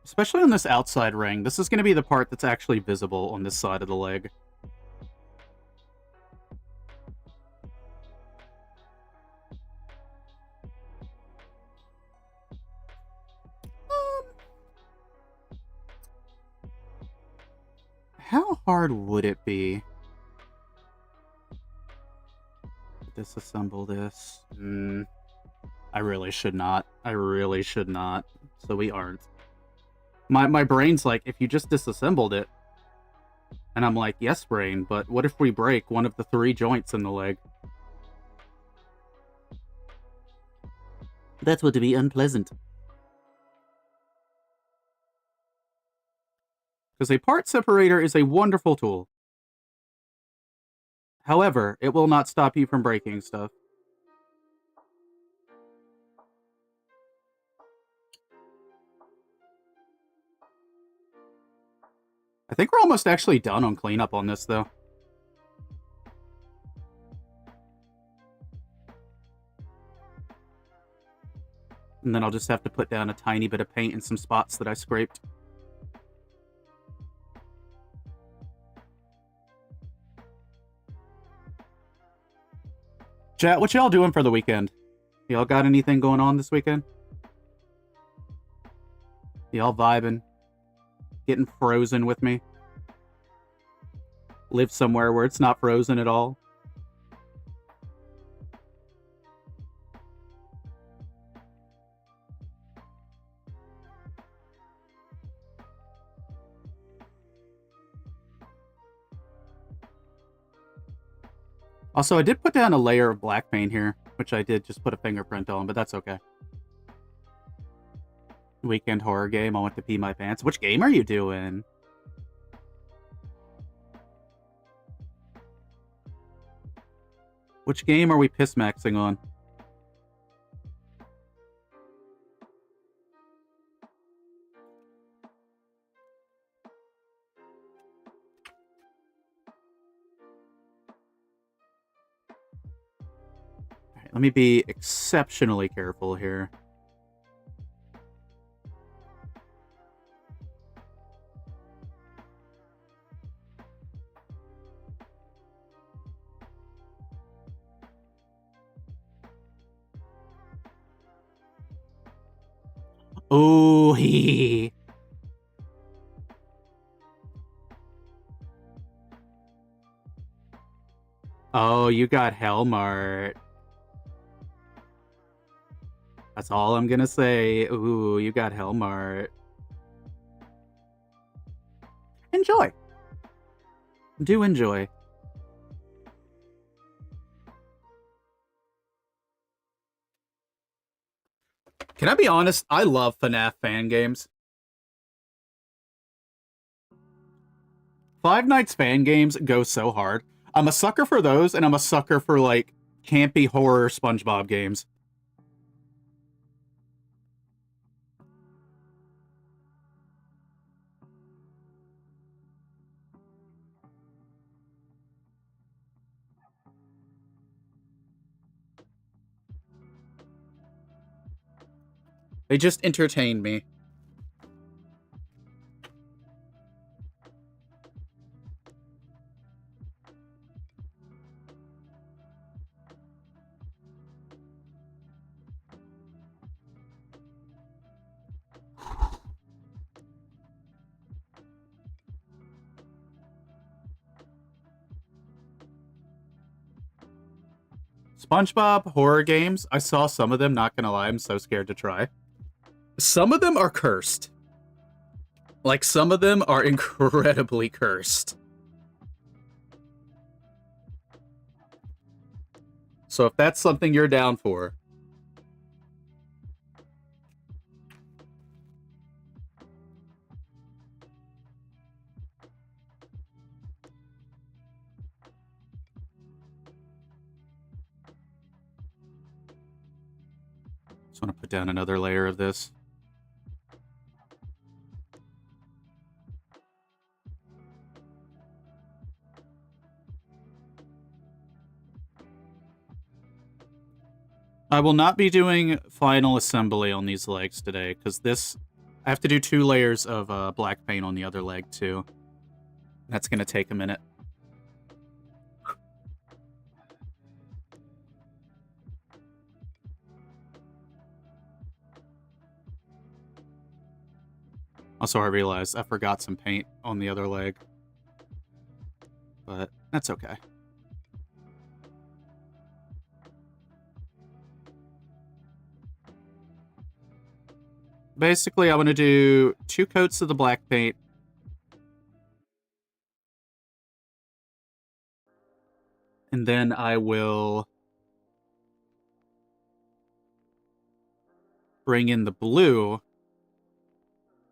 Especially on this outside ring. This is going to be the part that's actually visible on this side of the leg. How hard would it be to disassemble this? I really should not. I really should not. So we aren't. My brain's like, if you just disassembled it, and I'm like, yes, brain, but what if we break one of the 3 joints in the leg? That would be unpleasant. Because a part separator is a wonderful tool. However, it will not stop you from breaking stuff. I think we're almost actually done on cleanup on this, though. And then I'll just have to put down a tiny bit of paint in some spots that I scraped. Chat, what y'all doing for the weekend? Y'all got anything going on this weekend? Y'all vibing? Getting frozen with me? Live somewhere where it's not frozen at all? Also, I did put down a layer of black paint here, which I did just put a fingerprint on, but that's okay. Weekend horror game, I want to pee my pants. Which game are you doing? Which game are we piss-maxing on? Alright, let me be exceptionally careful here. Oh, hee. Oh, you got Hellmart. That's all I'm gonna say. Ooh, you got Hellmart. Enjoy. Do enjoy. Can I be honest? I love FNAF fan games. Five Nights fan games go so hard. I'm a sucker for those, and I'm a sucker for, like, campy horror SpongeBob games. They just entertain me. SpongeBob horror games, I saw some of them, not gonna lie, I'm so scared to try. Some of them are cursed. Like, some of them are incredibly cursed. So if that's something you're down for... Just want to put down another layer of this. I will not be doing final assembly on these legs today, because this... I have to do 2 layers of black paint on the other leg, too. That's going to take a minute. Also, I realized I forgot some paint on the other leg. But that's okay. Basically, I want to do 2 coats of the black paint. And then I will bring in the blue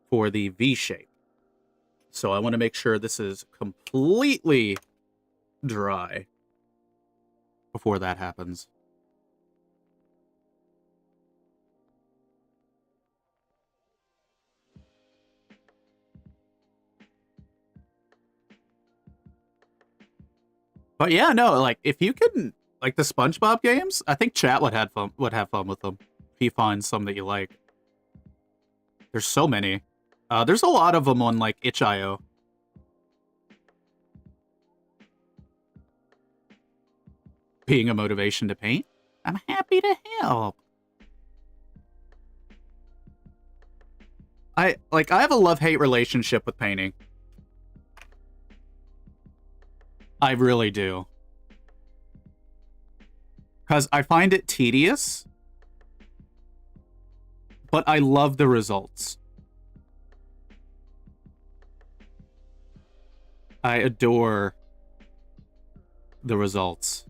for the V shape. So I want to make sure this is completely dry before that happens. But yeah, no, like, if you can, like, the SpongeBob games, I think chat would have fun with them if you find some that you like. There's so many. There's a lot of them on, like, itch.io. Being a motivation to paint, I'm happy to help. I have a love-hate relationship with painting. I really do. Because I find it tedious, but I love the results. I adore the results.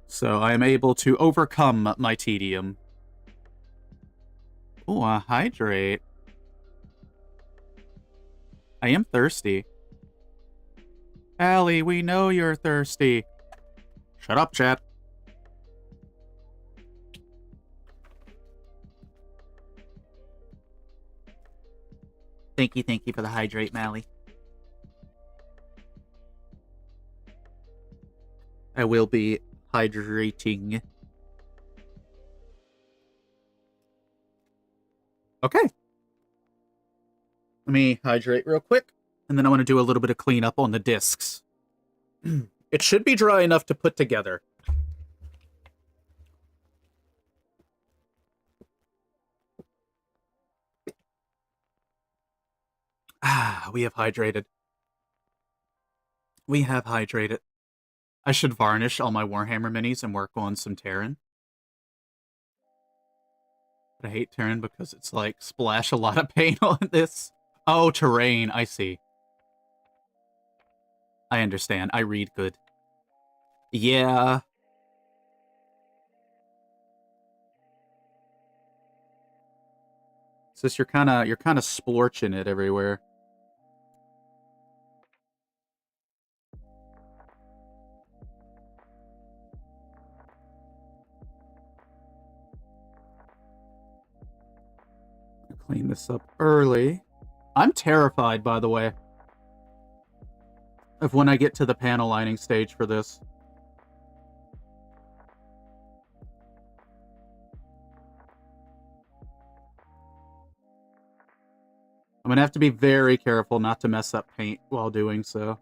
So I am able to overcome my tedium. Oh, hydrate. I am thirsty. Allie, we know you're thirsty. Shut up, chat. Thank you for the hydrate, Mally. I will be hydrating. Okay. Let me hydrate real quick, and then I want to do a little bit of cleanup on the discs. It should be dry enough to put together. Ah, we have hydrated. We have hydrated. I should varnish all my Warhammer minis and work on some Terran. But I hate Terran because it's like splash a lot of paint on this. Oh, terrain. I see. I understand. I read good. Yeah. It's just you're kind of splorching it everywhere. Clean this up early. I'm terrified, by the way, of when I get to the panel lining stage for this. I'm gonna have to be very careful not to mess up paint while doing so.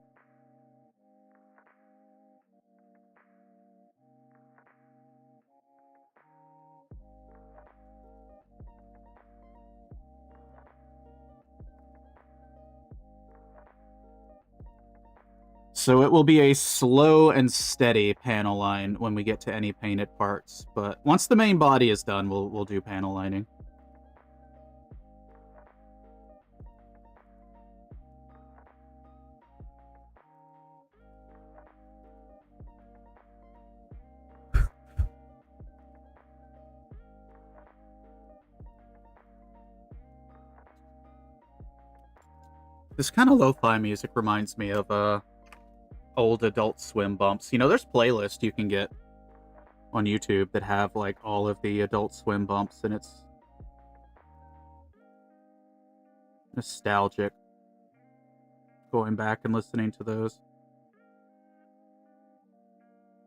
So it will be a slow and steady panel line when we get to any painted parts. But once the main body is done, we'll do panel lining. This kind of lo-fi music reminds me of old Adult Swim bumps. You know, there's playlists you can get on YouTube that have like all of the Adult Swim bumps, and it's nostalgic going back and listening to those.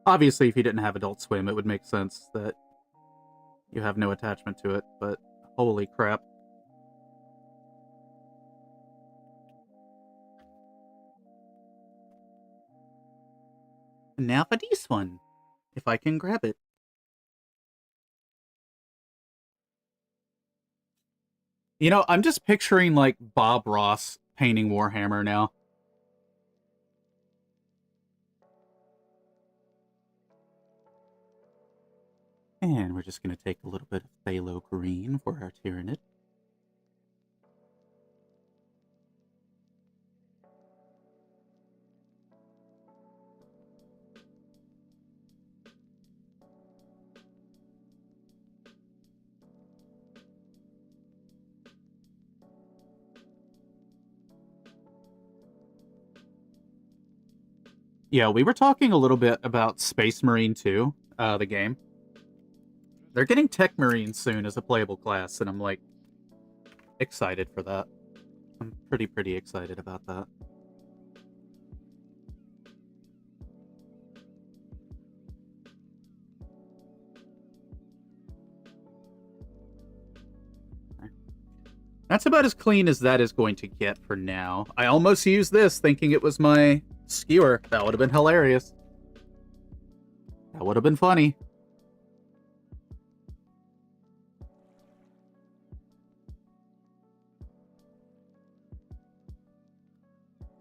Obviously, if you didn't have Adult Swim, it would make sense that you have no attachment to it, but holy crap. Now for this one, if I can grab it. You know, I'm just picturing, like, Bob Ross painting Warhammer now. And we're just going to take a little bit of phthalo green for our Tyranid. Yeah, we were talking a little bit about Space Marine 2, the game. They're getting Tech Marine soon as a playable class, and I'm, like, excited for that. I'm pretty excited about that. That's about as clean as that is going to get for now. I almost used this thinking it was my skewer. That would have been hilarious. That would have been funny.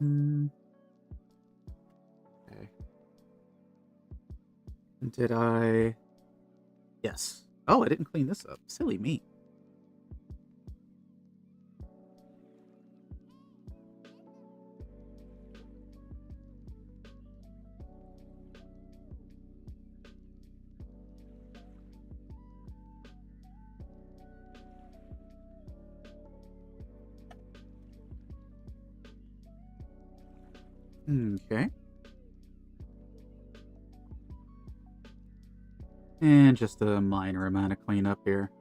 Okay. Did I... Yes. Oh, I didn't clean this up. Silly me. Okay. And just a minor amount of cleanup here.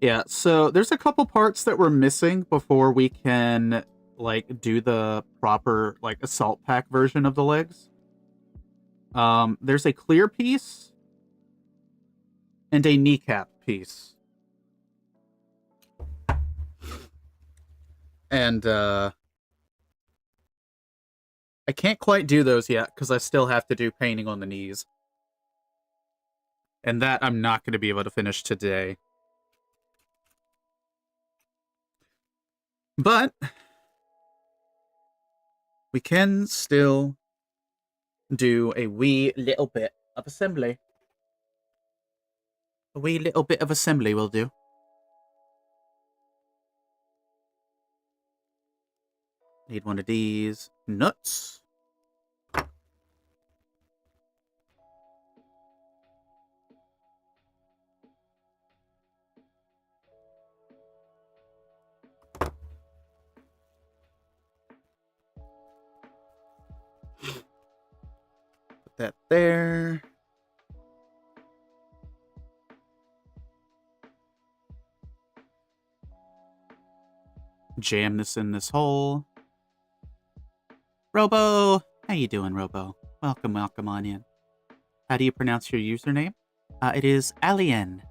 Yeah, so there's a couple parts that we're missing before we can, like, do the proper, like, assault pack version of the legs. There's a clear piece and a kneecap piece. And, I can't quite do those yet, because I still have to do painting on the knees. And that I'm not going to be able to finish today. But we can still do a wee little bit of assembly. A wee little bit of assembly will do. Need one of these nuts. Put that there. Jam this in this hole. Robo! How you doing, Robo? Welcome on in. How do you pronounce your username? It is Alien.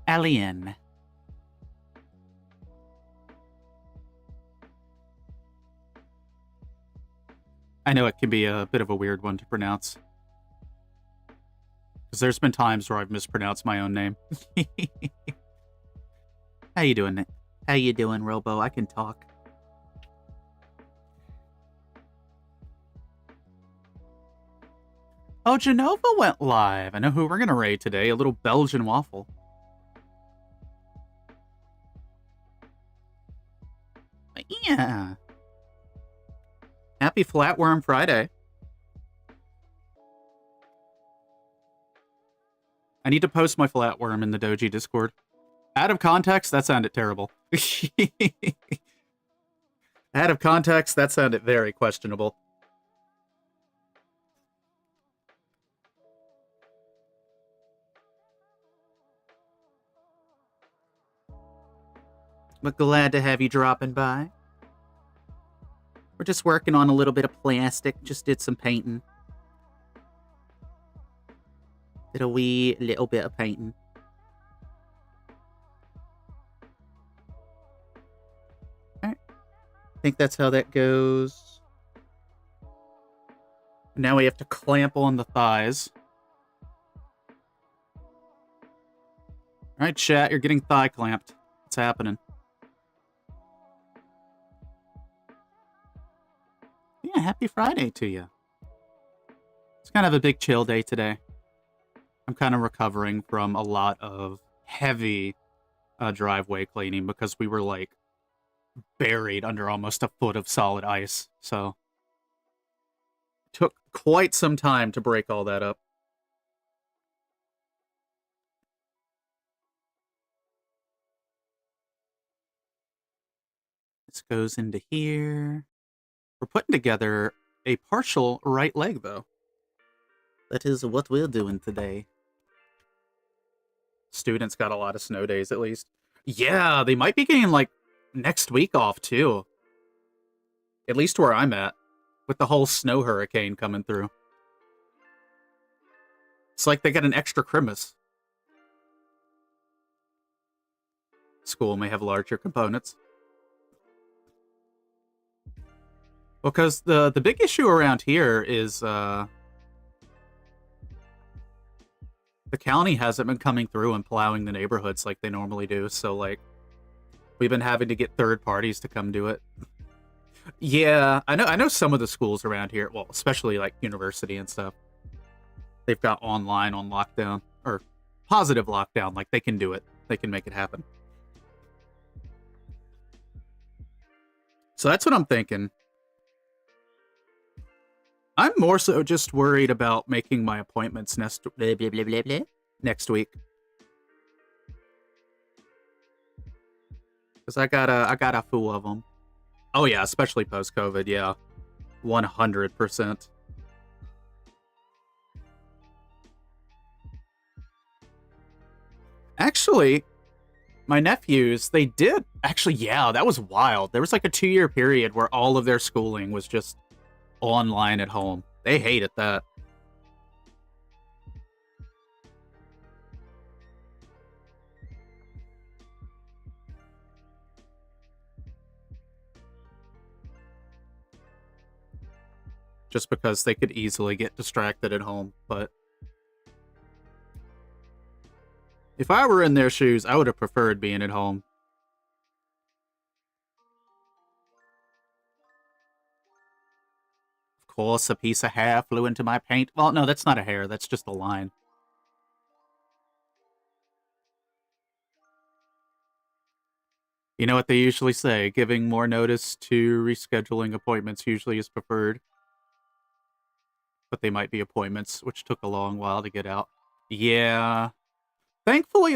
Alien. I know it can be a bit of a weird one to pronounce. Because there's been times where I've mispronounced my own name. How you doing, Nick? How you doing, Robo? I can talk. Oh, Genova went live. I know who we're gonna raid today. A little Belgian waffle. But yeah. Happy Flatworm Friday. I need to post my Flatworm in the Doji Discord. Out of context, that sounded terrible. Out of context, that sounded very questionable. But glad to have you dropping by. We're just working on a little bit of plastic. Just did some painting. Did a wee little bit of painting. Alright. I think that's how that goes. Now we have to clamp on the thighs. Alright, chat, you're getting thigh clamped. What's happening? Yeah, happy Friday to you. It's kind of a big chill day today. I'm kind of recovering from a lot of heavy driveway cleaning because we were like buried under almost a foot of solid ice. So it took quite some time to break all that up. This goes into here. We're putting together a partial right leg, though. That is what we're doing today. Students got a lot of snow days, at least. Yeah, they might be getting, like, next week off, too. At least where I'm at. With the whole snow hurricane coming through. It's like they got an extra Christmas. School may have larger components. Because the big issue around here is the county hasn't been coming through and plowing the neighborhoods like they normally do. So like we've been having to get third parties to come do it. Yeah, I know some of the schools around here, well, especially like university and stuff. They've got online on lockdown or positive lockdown, like they can do it. They can make it happen. So that's what I'm thinking. I'm more so just worried about making my appointments next week. Because I got a few of them. Oh yeah, especially post-COVID, yeah. 100%. Actually, my nephews, they did. Actually, yeah, that was wild. There was like a 2-year period where all of their schooling was just online at home. They hated that. Just because they could easily get distracted at home, but if I were in their shoes, I would have preferred being at home. Of course, a piece of hair flew into my paint. Well, no, that's not a hair. That's just a line. You know what they usually say? Giving more notice to rescheduling appointments usually is preferred. But they might be appointments, which took a long while to get out. Yeah. Thankfully,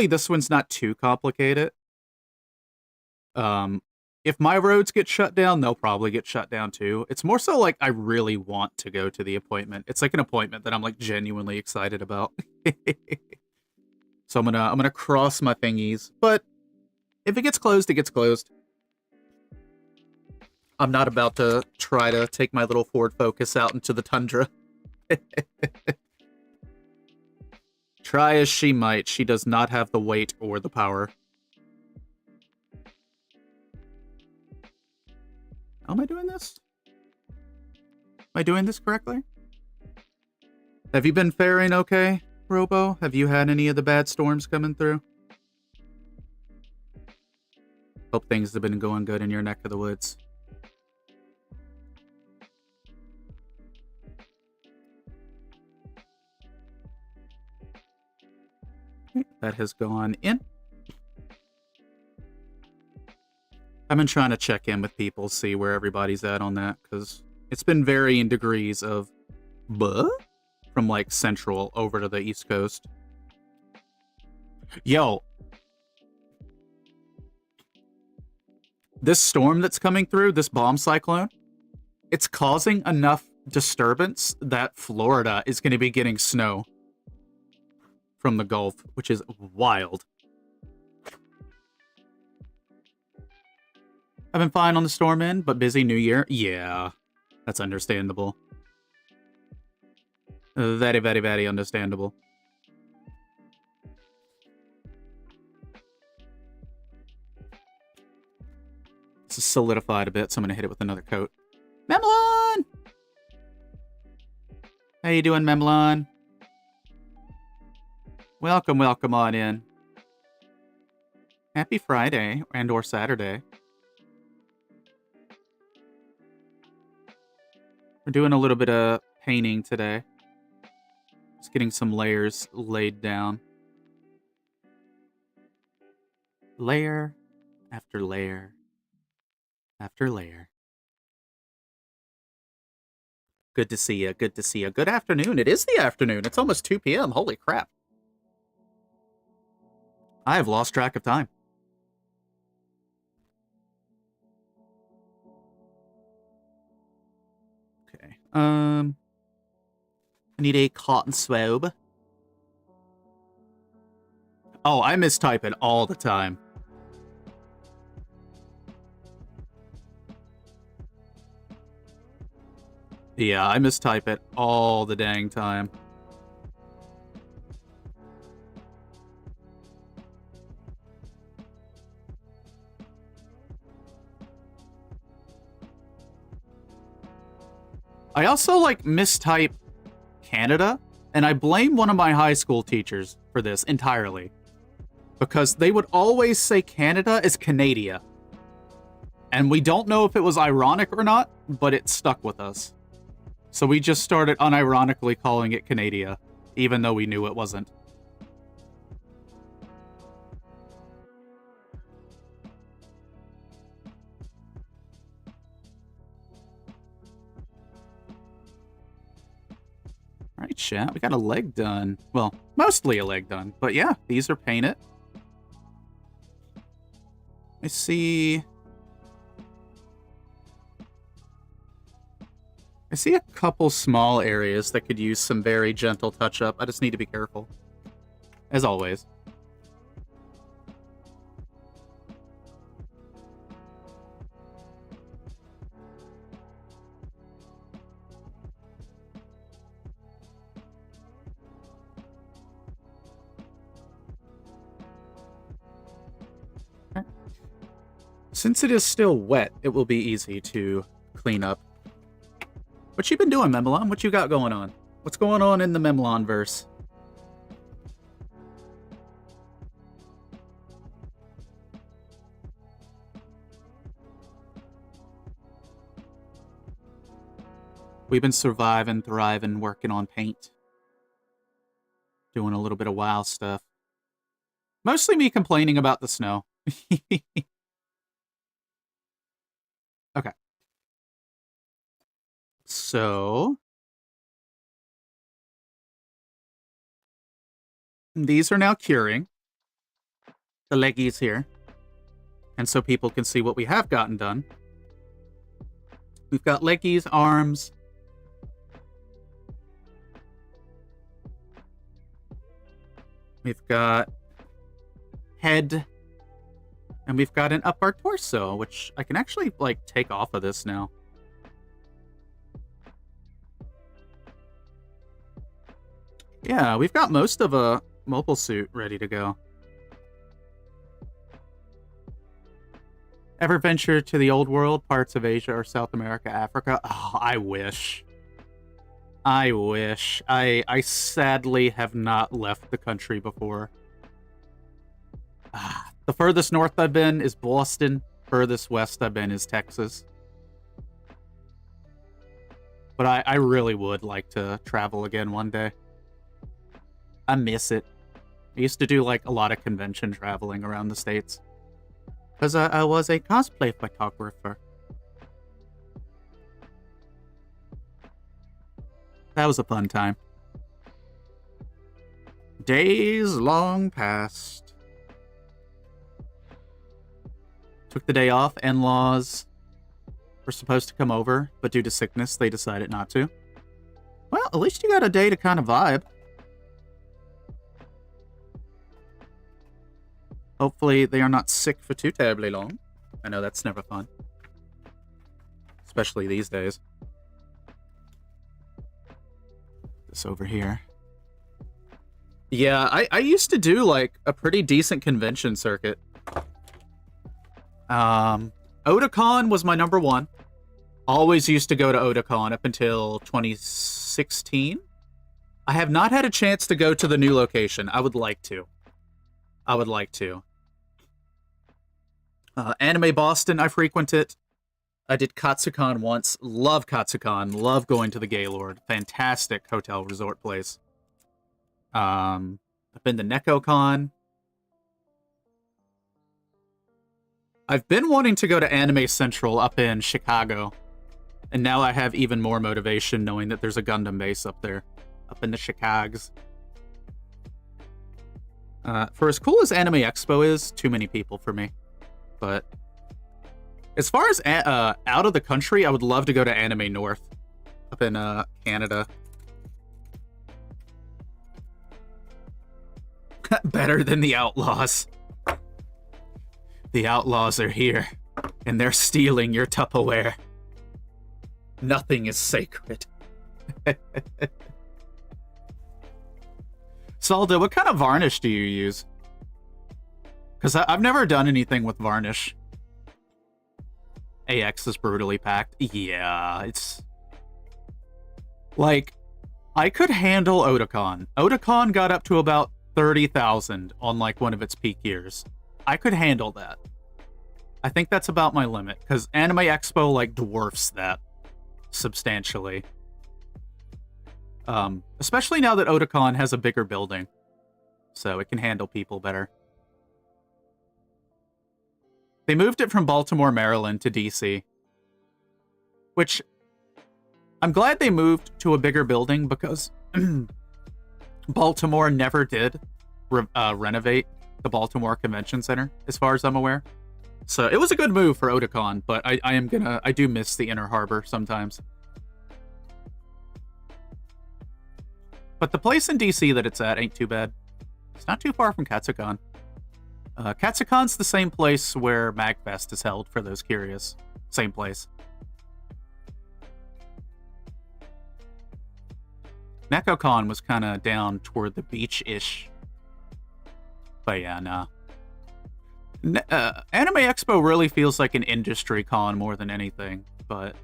this one's not too complicated. If my roads get shut down, they'll probably get shut down too. It's more so like I really want to go to the appointment. It's like an appointment that I'm like genuinely excited about. So I'm gonna cross my thingies. But if it gets closed, it gets closed. I'm not about to try to take my little Ford Focus out into the tundra. Try as she might, she does not have the weight or the power. How am I doing this? Am I doing this correctly? Have you been faring okay? Robo, have you had any of the bad storms coming through? Hope things have been going good in your neck of the woods. Okay, that has gone in. I've been trying to check in with people, see where everybody's at on that, because it's been varying degrees of from like central over to the east coast. Yo, this storm that's coming through, this bomb cyclone, it's causing enough disturbance that Florida is going to be getting snow from the Gulf, which is wild. I've been fine on the storm end, but busy New Year. Yeah, that's understandable. Very, very, very understandable. This is solidified a bit, so I'm going to hit it with another coat. Memlon! How you doing, Memlon? Welcome, welcome on in. Happy Friday and or Saturday. We're doing a little bit of painting today. Just getting some layers laid down. Layer after layer after layer. Good to see you. Good to see you. Good afternoon. It is the afternoon. It's almost 2 p.m. Holy crap. I have lost track of time. Okay. I need a cotton swab. Oh, I mistype it all the time. Yeah, I mistype it all the dang time. I also, like, mistype Canada, and I blame one of my high school teachers for this entirely. Because they would always say Canada is Canada. And we don't know if it was ironic or not, but it stuck with us. So we just started unironically calling it Canada, even though we knew it wasn't. Alright, chat, we got a leg done. Well, mostly a leg done, but yeah, these are painted. I see a couple small areas that could use some very gentle touch-up. I just need to be careful. As always. Since it is still wet, it will be easy to clean up. What you been doing, Memlon? What you got going on? What's going on in the Memlon verse? We've been surviving, thriving, working on paint. Doing a little bit of WoW stuff. Mostly me complaining about the snow. Okay. So, these are now curing. The leggies here. And so people can see what we have gotten done. We've got leggies, arms. We've got head. And we've got an upper torso, which I can actually, like, take off of this now. Yeah, we've got most of a mobile suit ready to go. Ever venture to the old world, parts of Asia or South America, Africa? Oh, I wish. I wish. I sadly have not left the country before. The furthest north I've been is Boston. Furthest west I've been is Texas. But I really would like to travel again one day. I miss it. I used to do, like, a lot of convention traveling around the States. Because I was a cosplay photographer. That was a fun time. Days long past. Took the day off. In-laws were supposed to come over, but due to sickness, they decided not to. Well, at least you got a day to kind of vibe. Hopefully they are not sick for too terribly long. I know that's never fun. Especially these days. This over here. Yeah, I used to do, like, a pretty decent convention circuit. Otakon was my number one. Always used to go to Otakon up until 2016. I have not had a chance to go to the new location. I would like to. Anime Boston, I frequent it. I did Katsucon once. Love Katsucon. Love going to the Gaylord. Fantastic hotel resort place. I've been to NecoCon. I've been wanting to go to Anime Central up in Chicago. And now I have even more motivation knowing that there's a Gundam base up there. Up in the Chicags. For as cool as Anime Expo is, too many people for me. But as far as out of the country, I would love to go to Anime North. Up in Canada. Better than the Outlaws. The Outlaws are here. And they're stealing your Tupperware. Nothing is sacred. Salda, what kind of varnish do you use? Because I've never done anything with varnish. AX is brutally packed. Yeah, it's... Like, I could handle Otakon. Otakon got up to about 30,000 on, like, one of its peak years. I could handle that. I think that's about my limit, because Anime Expo, like, dwarfs that substantially. Especially now that Otakon has a bigger building. So it can handle people better. They moved it from Baltimore, Maryland to DC. Which, I'm glad they moved to a bigger building because Baltimore never did renovate the Baltimore Convention Center, as far as I'm aware. So it was a good move for Otakon, but I do miss the Inner Harbor sometimes. But the place in DC that it's at ain't too bad. It's not too far from Katsucon. Katsucon's the same place where MagFest is held, for those curious. Same place. NecoCon was kind of down toward the beach-ish. But yeah, nah. Anime Expo really feels like an industry con more than anything, but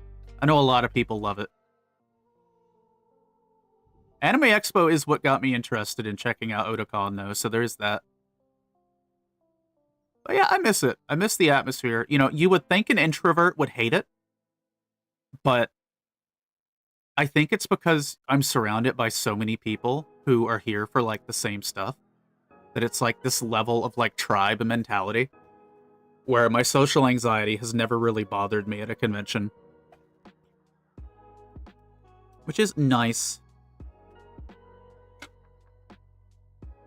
I know a lot of people love it. Anime Expo is what got me interested in checking out Otakon, though, so there's that. But yeah, I miss it. I miss the atmosphere. You know, you would think an introvert would hate it, but I think it's because I'm surrounded by so many people who are here for, like, the same stuff, that it's, like, this level of, like, tribe mentality, where my social anxiety has never really bothered me at a convention. Which is nice.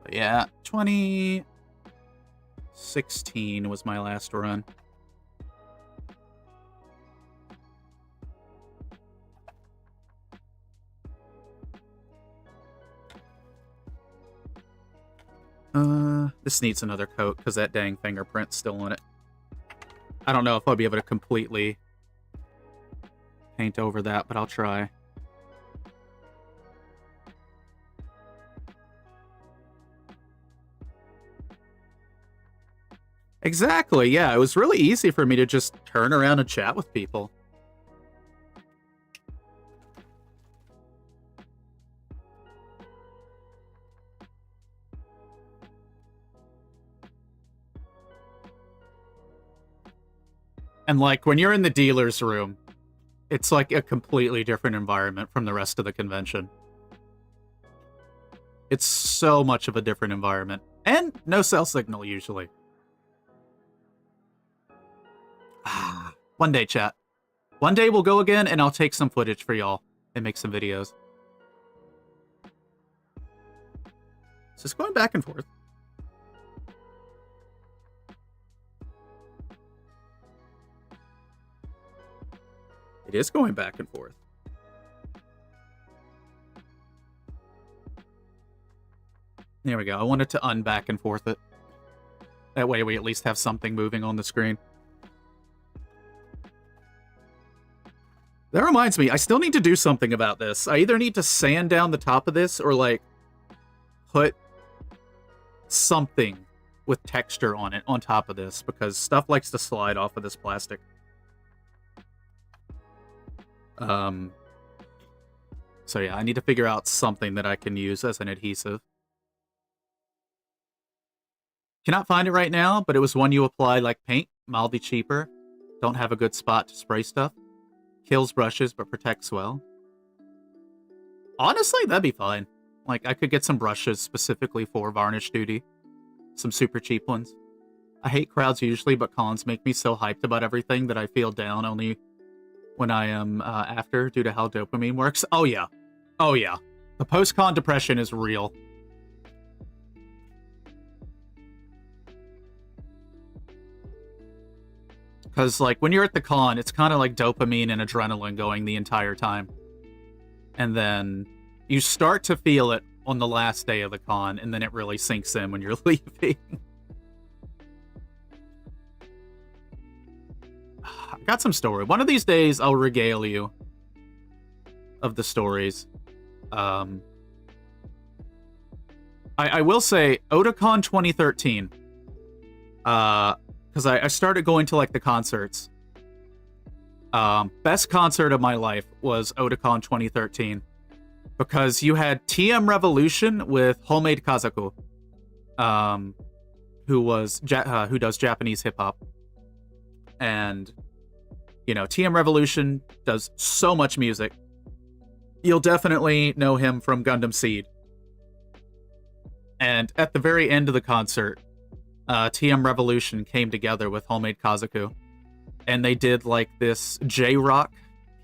But yeah, 2016 was my last run. This needs another coat because that dang fingerprint's still on it. I don't know if I'll be able to completely paint over that, but I'll try. Exactly, yeah. It was really easy for me to just turn around and chat with people. And, like, when you're in the dealer's room, it's like a completely different environment from the rest of the convention. It's so much of a different environment. And no cell signal, usually. One day, chat. One day we'll go again, and I'll take some footage for y'all and make some videos. It's just going back and forth. It is going back and forth. There we go. I wanted to unback and forth it. That way we at least have something moving on the screen. That reminds me, I still need to do something about this. I either need to sand down the top of this or, like, put something with texture on it on top of this, because stuff likes to slide off of this plastic. So yeah, I need to figure out something that I can use as an adhesive. Cannot find it right now, but it was one you apply like paint, mildly cheaper. Don't have a good spot to spray stuff. Kills brushes, but protects well. Honestly, that'd be fine. Like, I could get some brushes specifically for varnish duty. Some super cheap ones. I hate crowds usually, but cons make me so hyped about everything that I feel down only when I am after, due to how dopamine works. Oh yeah. Oh yeah. The post-con depression is real. Because, like, when you're at the con, it's kind of like dopamine and adrenaline going the entire time. And then you start to feel it on the last day of the con, and then it really sinks in when you're leaving. I've got some story. One of these days, I'll regale you of the stories. I will say, Otakon 2013. Because I started going to, like, the concerts. Best concert of my life was Otakon 2013. Because you had TM Revolution with Homemade Kazaku. Who does Japanese hip-hop. And, you know, TM Revolution does so much music. You'll definitely know him from Gundam Seed. And at the very end of the concert, TM Revolution came together with Homemade Kazaku, and they did like this J-rock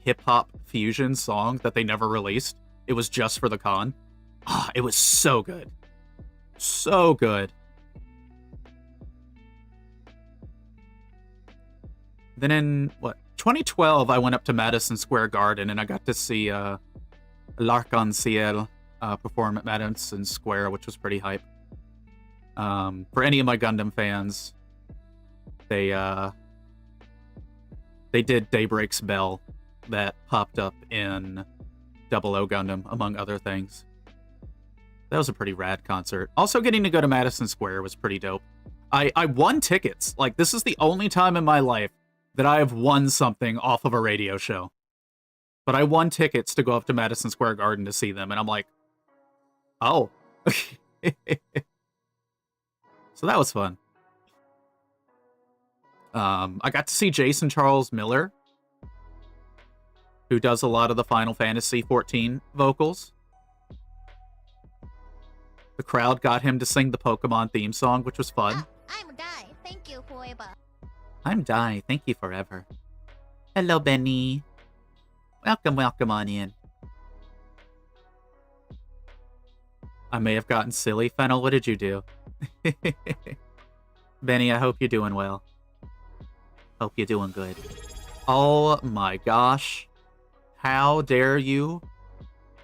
hip-hop fusion song that they never released. It was just for the con. It was so good. So good. Then in, 2012, I went up to Madison Square Garden, and I got to see L'Arc-en-Ciel perform at Madison Square, which was pretty hype. For any of my Gundam fans, they did Daybreak's Bell that popped up in 00 Gundam, among other things. That was a pretty rad concert. Also, getting to go to Madison Square was pretty dope. I won tickets. Like, this is the only time in my life that I have won something off of a radio show. But I won tickets to go up to Madison Square Garden to see them, and I'm like, oh. So that was fun. I got to see Jason Charles Miller, who does a lot of the Final Fantasy XIV vocals. The crowd got him to sing the Pokemon theme song, which was fun. I'm Dai. Thank you forever. I'm Dai. Thank you forever. Hello, Benny. Welcome on in. I may have gotten silly. Fennel, what did you do? Benny, I hope you're doing well. Hope you're doing good. Oh my gosh. How dare you?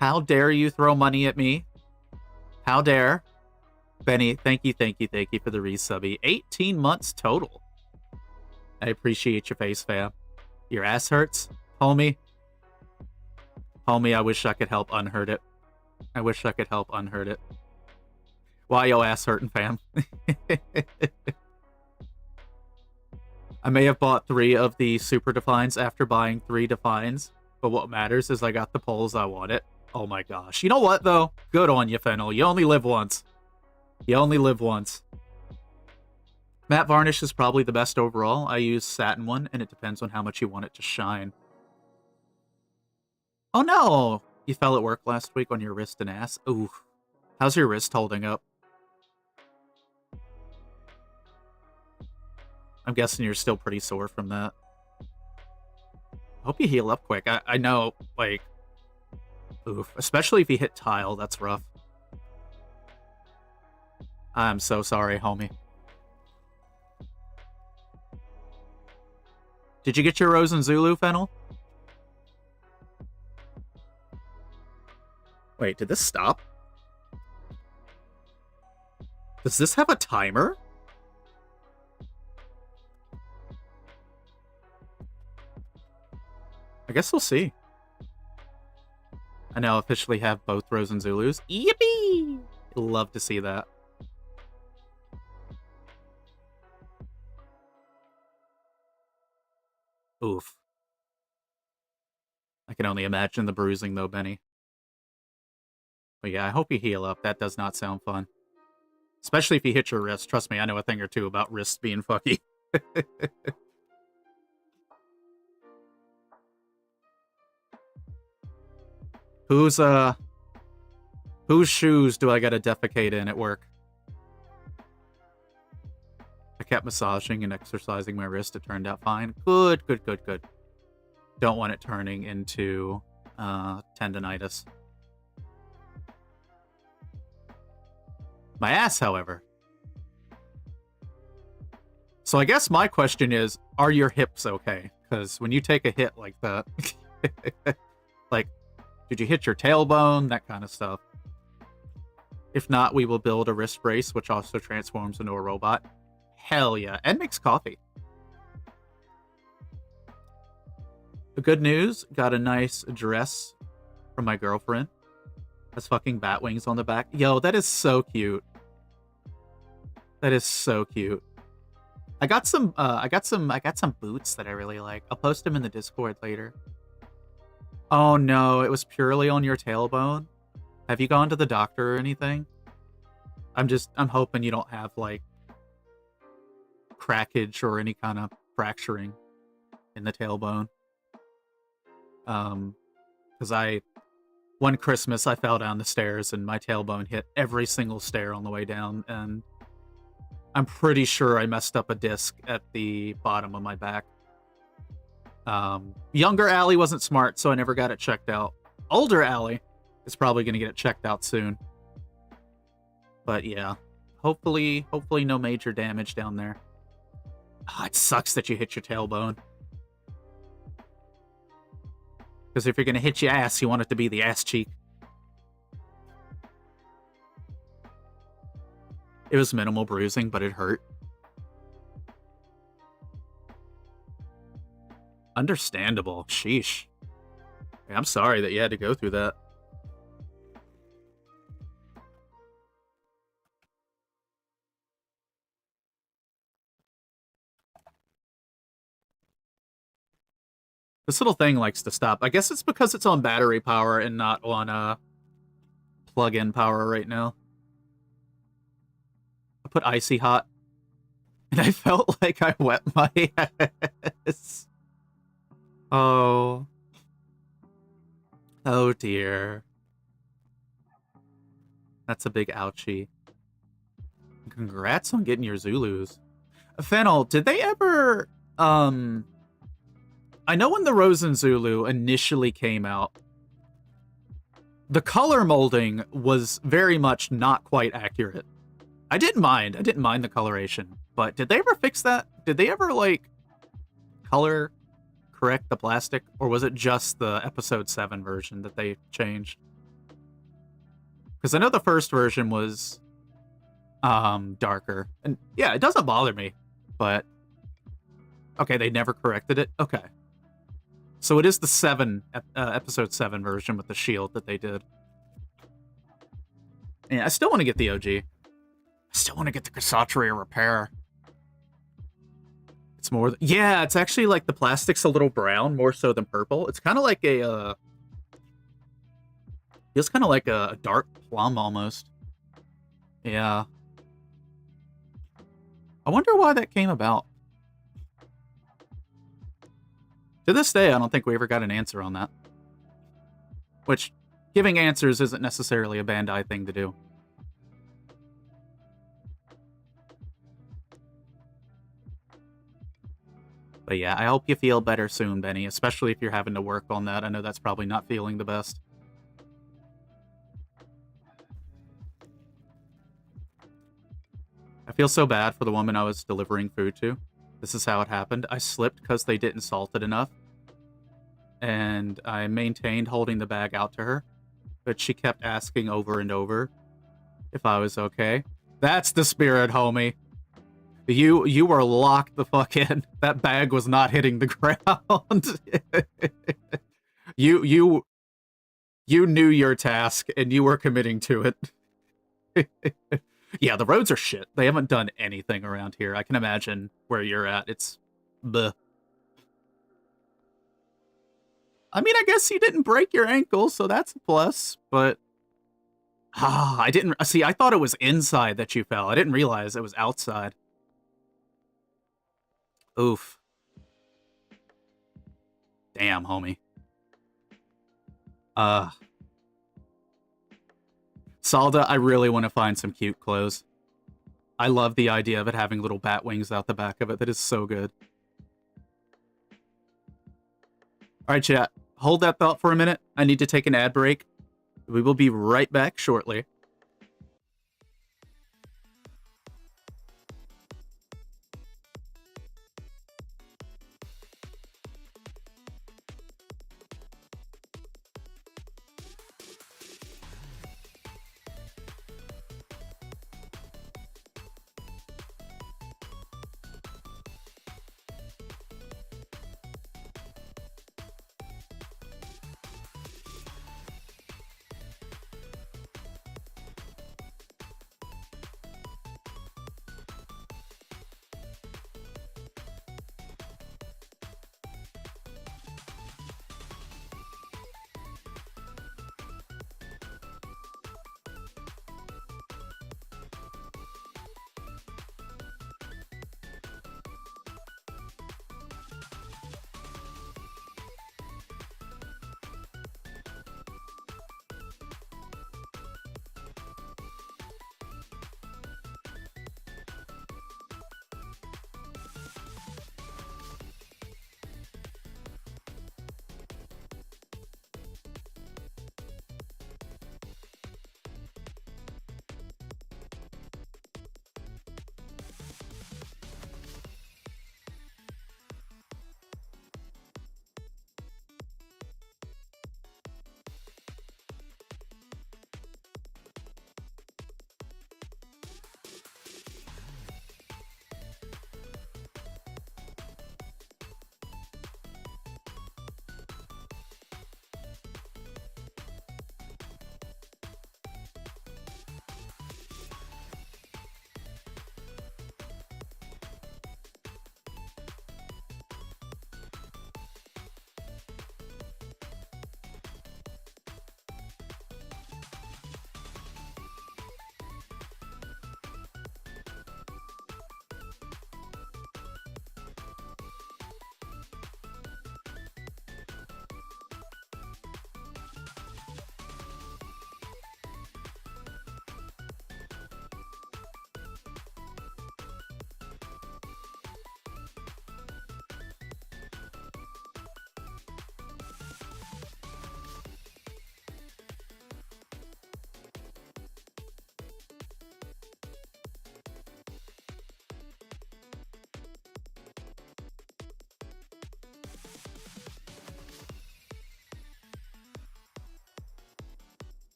How dare you throw money at me? How dare? Benny, thank you for the resubby. 18 months total. I appreciate your face, fam. Your ass hurts? Homie? Homie, I wish I could help unhurt it. I wish I could help unhurt it. Why yo ass hurting, fam? I may have bought 3 of the Super Defines after buying 3 Defines, but what matters is I got the poles I wanted. Oh my gosh. You know what, though? Good on you, Fennel. You only live once. You only live once. Matte varnish is probably the best overall. I use satin one, and it depends on how much you want it to shine. Oh no! You fell at work last week on your wrist and ass? Ooh. How's your wrist holding up? I'm guessing you're still pretty sore from that. Hope you heal up quick. I know, like... Oof. Especially if you hit tile, that's rough. I'm so sorry, homie. Did you get your Rose and Zulu, Fennel? Wait, did this stop? Does this have a timer? I guess we'll see. I now officially have both Rose and Zulus. Yippee! Love to see that. Oof. I can only imagine the bruising, though, Benny. But yeah, I hope you heal up. That does not sound fun. Especially if you hit your wrist. Trust me, I know a thing or two about wrists being fucky. Whose shoes do I gotta defecate in at work? I kept massaging and exercising my wrist. It turned out fine. Good, good, good, good. Don't want it turning into tendonitis. My ass, however. So I guess my question is, are your hips okay? Because when you take a hit like that, like, did you hit your tailbone? That kind of stuff. If not, we will build a wrist brace, which also transforms into a robot. Hell yeah. And makes coffee. The good news, got a nice dress from my girlfriend. Has fucking bat wings on the back. Yo, that is so cute. That is so cute. I got some boots that I really like. I'll post them in the Discord later. Oh no, it was purely on your tailbone. Have you gone to the doctor or anything? I'm hoping you don't have like crackage or any kind of fracturing in the tailbone. Because one Christmas I fell down the stairs and my tailbone hit every single stair on the way down, and I'm pretty sure I messed up a disc at the bottom of my back. Younger Allie wasn't smart, so I never got it checked out. Older Allie is probably going to get it checked out soon. But yeah, hopefully no major damage down there. Oh, it sucks that you hit your tailbone. Because if you're going to hit your ass, you want it to be the ass cheek. It was minimal bruising, but it hurt. Understandable. Sheesh. Yeah, I'm sorry that you had to go through that. This little thing likes to stop. I guess it's because it's on battery power and not on plug-in power right now. I put icy hot, and I felt like I wet my ass. Oh. Oh dear. That's a big ouchie. Congrats on getting your Zulus. Fennel, did they ever, I know when the Rose and Zulu initially came out, the color molding was very much not quite accurate. I didn't mind the coloration, but did they ever fix that? Did they ever, like, color correct the plastic, or was it just the episode 7 version that they changed? Because I know the first version was darker, and yeah, it doesn't bother me, but okay, they never corrected it. Okay, so it is the episode 7 version with the shield that they did. Yeah, I still want to get the OG. I still want to get the Kasatria repair. It's more... yeah, it's actually like the plastic's a little brown, more so than purple. It's kind of like a... feels kind of like a dark plum, almost. Yeah. I wonder why that came about. To this day, I don't think we ever got an answer on that. Which, giving answers isn't necessarily a Bandai thing to do. But yeah, I hope you feel better soon, Benny, especially if you're having to work on that. I know that's probably not feeling the best. I feel so bad for the woman I was delivering food to. This is how it happened. I slipped because they didn't salt it enough. And I maintained holding the bag out to her. But she kept asking over and over if I was okay. That's the spirit, homie. You were locked the fuck in. That bag was not hitting the ground. You knew your task and you were committing to it. Yeah, the roads are shit. They haven't done anything around here. I can imagine where you're at. It's bleh. I mean, I guess you didn't break your ankle, so that's a plus, but I didn't see. I thought it was inside that you fell. I didn't realize it was outside. Oof. Damn, homie. Salda, I really want to find some cute clothes. I love the idea of it having little bat wings out the back of it. That is so good. Alright, chat. Hold that thought for a minute. I need to take an ad break. We will be right back shortly.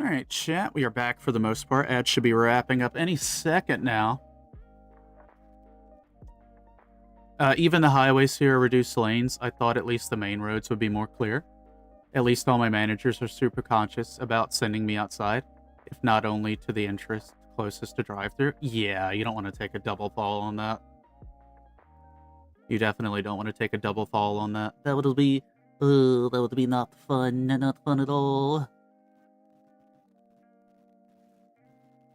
All right, chat, we are back for the most part. Ads should be wrapping up any second now. Even the highways here are reduced lanes. I thought at least the main roads would be more clear. At least all my managers are super conscious about sending me outside, if not only to the entrance closest to drive-through. Yeah, you don't want to take a double fall on that. You definitely don't want to take a double fall on that. That would be not fun. Not fun at all.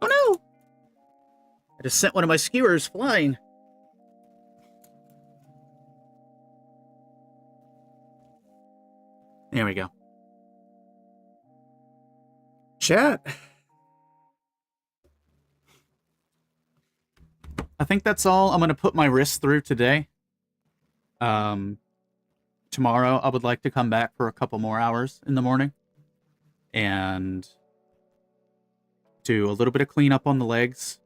Oh no! I just sent one of my skewers flying. There we go. Chat. I think that's all I'm going to put my wrist through today. Tomorrow, I would like to come back for a couple more hours in the morning and do a little bit of cleanup on the legs,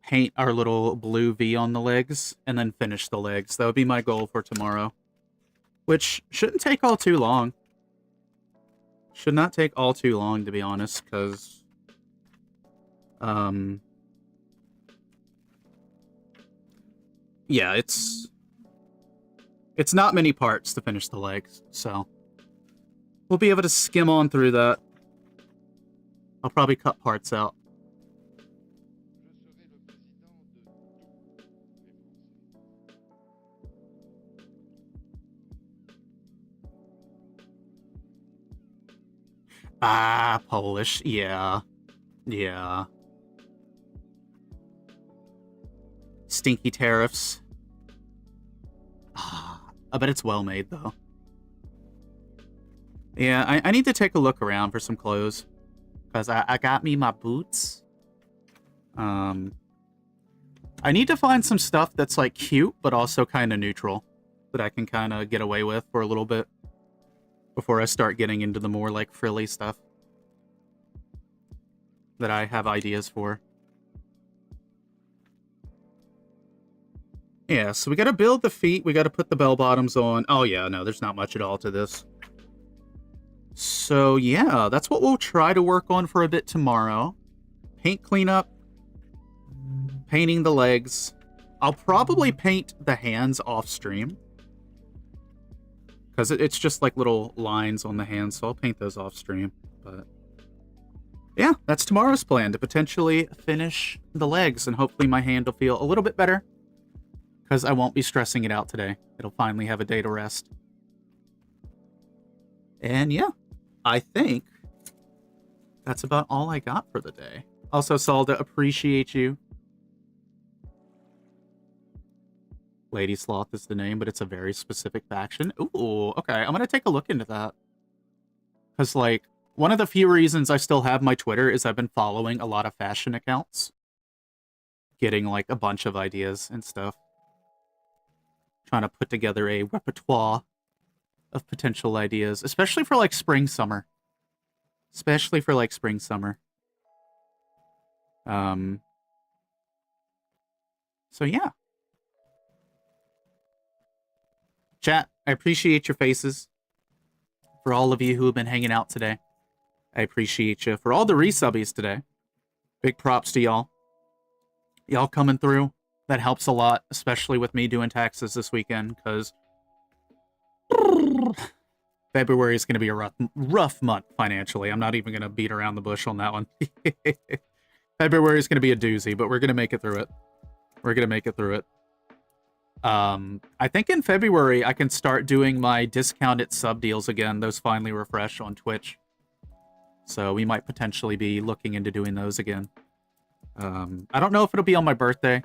paint our little blue V on the legs, and then finish the legs. That would be my goal for tomorrow, which shouldn't take all too long. Should not take all too long, to be honest, because yeah, it's not many parts to finish the legs, so we'll be able to skim on through that. I'll probably cut parts out. Ah, Polish, yeah. Yeah. Stinky tariffs. I bet it's well made, though. Yeah, I need to take a look around for some clothes. Because I got me my boots. I need to find some stuff that's, like, cute, but also kind of neutral. That I can kind of get away with for a little bit. Before I start getting into the more, like, frilly stuff. That I have ideas for. Yeah, so we gotta build the feet, we gotta put the bell bottoms on. Oh yeah, no, there's not much at all to this. So yeah, that's what we'll try to work on for a bit tomorrow. Paint cleanup. Painting the legs. I'll probably paint the hands off stream. Because it's just like little lines on the hands, so I'll paint those off stream. But yeah, that's tomorrow's plan, to potentially finish the legs, and hopefully my hand will feel a little bit better. Because I won't be stressing it out today. It'll finally have a day to rest. And yeah, I think that's about all I got for the day. Also, Salda, appreciate you. Lady Sloth is the name, but it's a very specific faction. Ooh, okay. I'm going to take a look into that. Because, like, one of the few reasons I still have my Twitter is I've been following a lot of fashion accounts. Getting, like, a bunch of ideas and stuff. Trying to put together a repertoire of potential ideas, especially for like spring summer. Especially for like spring summer. So yeah. Chat, I appreciate your faces. For all of you who have been hanging out today. I appreciate you. For all the resubbies today. Big props to y'all. Y'all coming through. That helps a lot, especially with me doing taxes this weekend, because February is going to be a rough month financially. I'm not even going to beat around the bush on that one. February is going to be a doozy, but we're going to make it through it. We're going to make it through it. I think in February, I can start doing my discounted sub deals again. Those finally refresh on Twitch. So we might potentially be looking into doing those again. I don't know if it'll be on my birthday.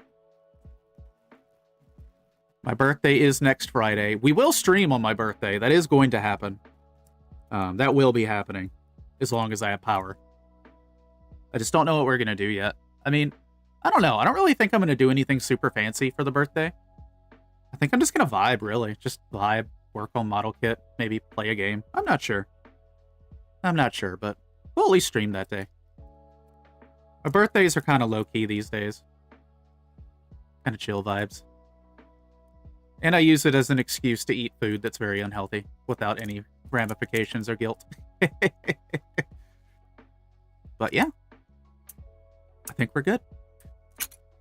My birthday is next Friday. We will stream on my birthday. That is going to happen. That will be happening. As long as I have power. I just don't know what we're going to do yet. I mean, I don't know. I don't really think I'm going to do anything super fancy for the birthday. I think I'm just going to vibe, really. Just vibe, work on model kit, maybe play a game. I'm not sure. I'm not sure, but we'll at least stream that day. My birthdays are kind of low-key these days. Kind of chill vibes. And I use it as an excuse to eat food that's very unhealthy without any ramifications or guilt. But yeah, I think we're good.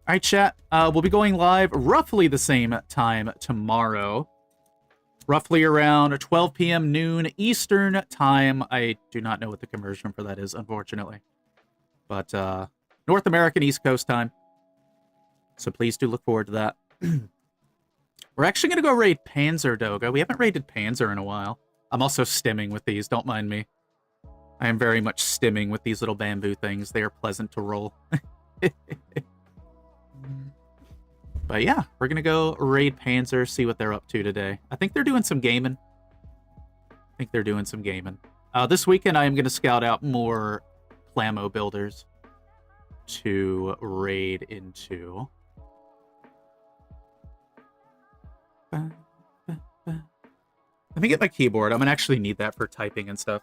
All right, chat. We'll be going live roughly the same time tomorrow. Roughly around 12 p.m. noon Eastern time. I do not know what the conversion for that is, unfortunately. But North American East Coast time. So please do look forward to that. We're actually going to go raid Panzer Doga. We haven't raided Panzer in a while. I'm also stimming with these, don't mind me. I am very much stimming with these little bamboo things. They are pleasant to roll. But yeah, we're going to go raid Panzer, see what they're up to today. I think they're doing some gaming. This weekend, I am going to scout out more Plamo builders to raid into. Let me get my keyboard. I'm going to actually need that for typing and stuff.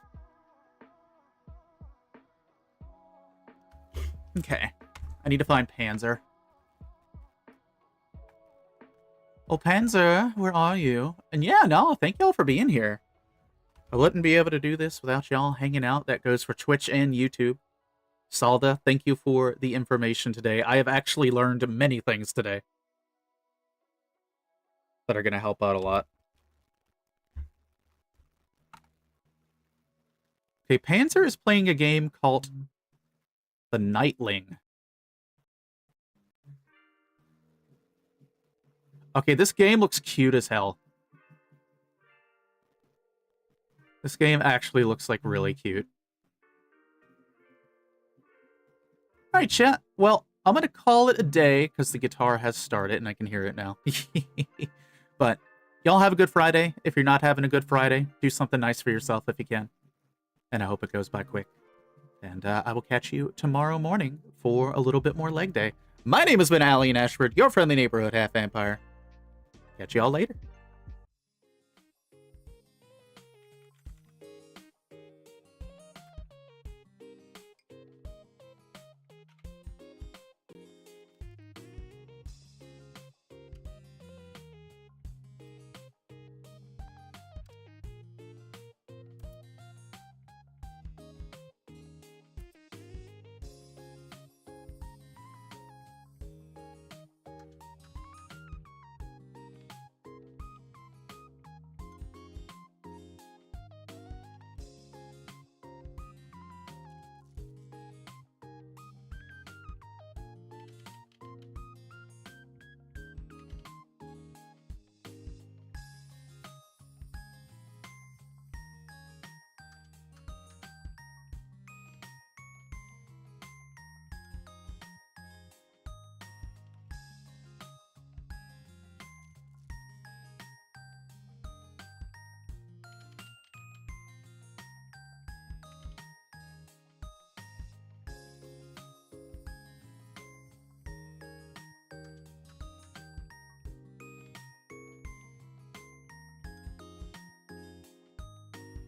Okay. I need to find Panzer. Oh, Panzer, where are you? And yeah, no, thank y'all for being here. I wouldn't be able to do this without y'all hanging out. That goes for Twitch and YouTube. Salda, thank you for the information today. I have actually learned many things today that are going to help out a lot. Okay, Panzer is playing a game called The Nightling. Okay, this game looks cute as hell. This game actually looks like really cute. Alright, chat. Well, I'm going to call it a day because the guitar has started and I can hear it now. But y'all have a good Friday. If you're not having a good Friday, do something nice for yourself if you can. And I hope it goes by quick. And I will catch you tomorrow morning for a little bit more leg day. My name has been Alien Ashford, your friendly neighborhood half-vampire. Catch y'all later.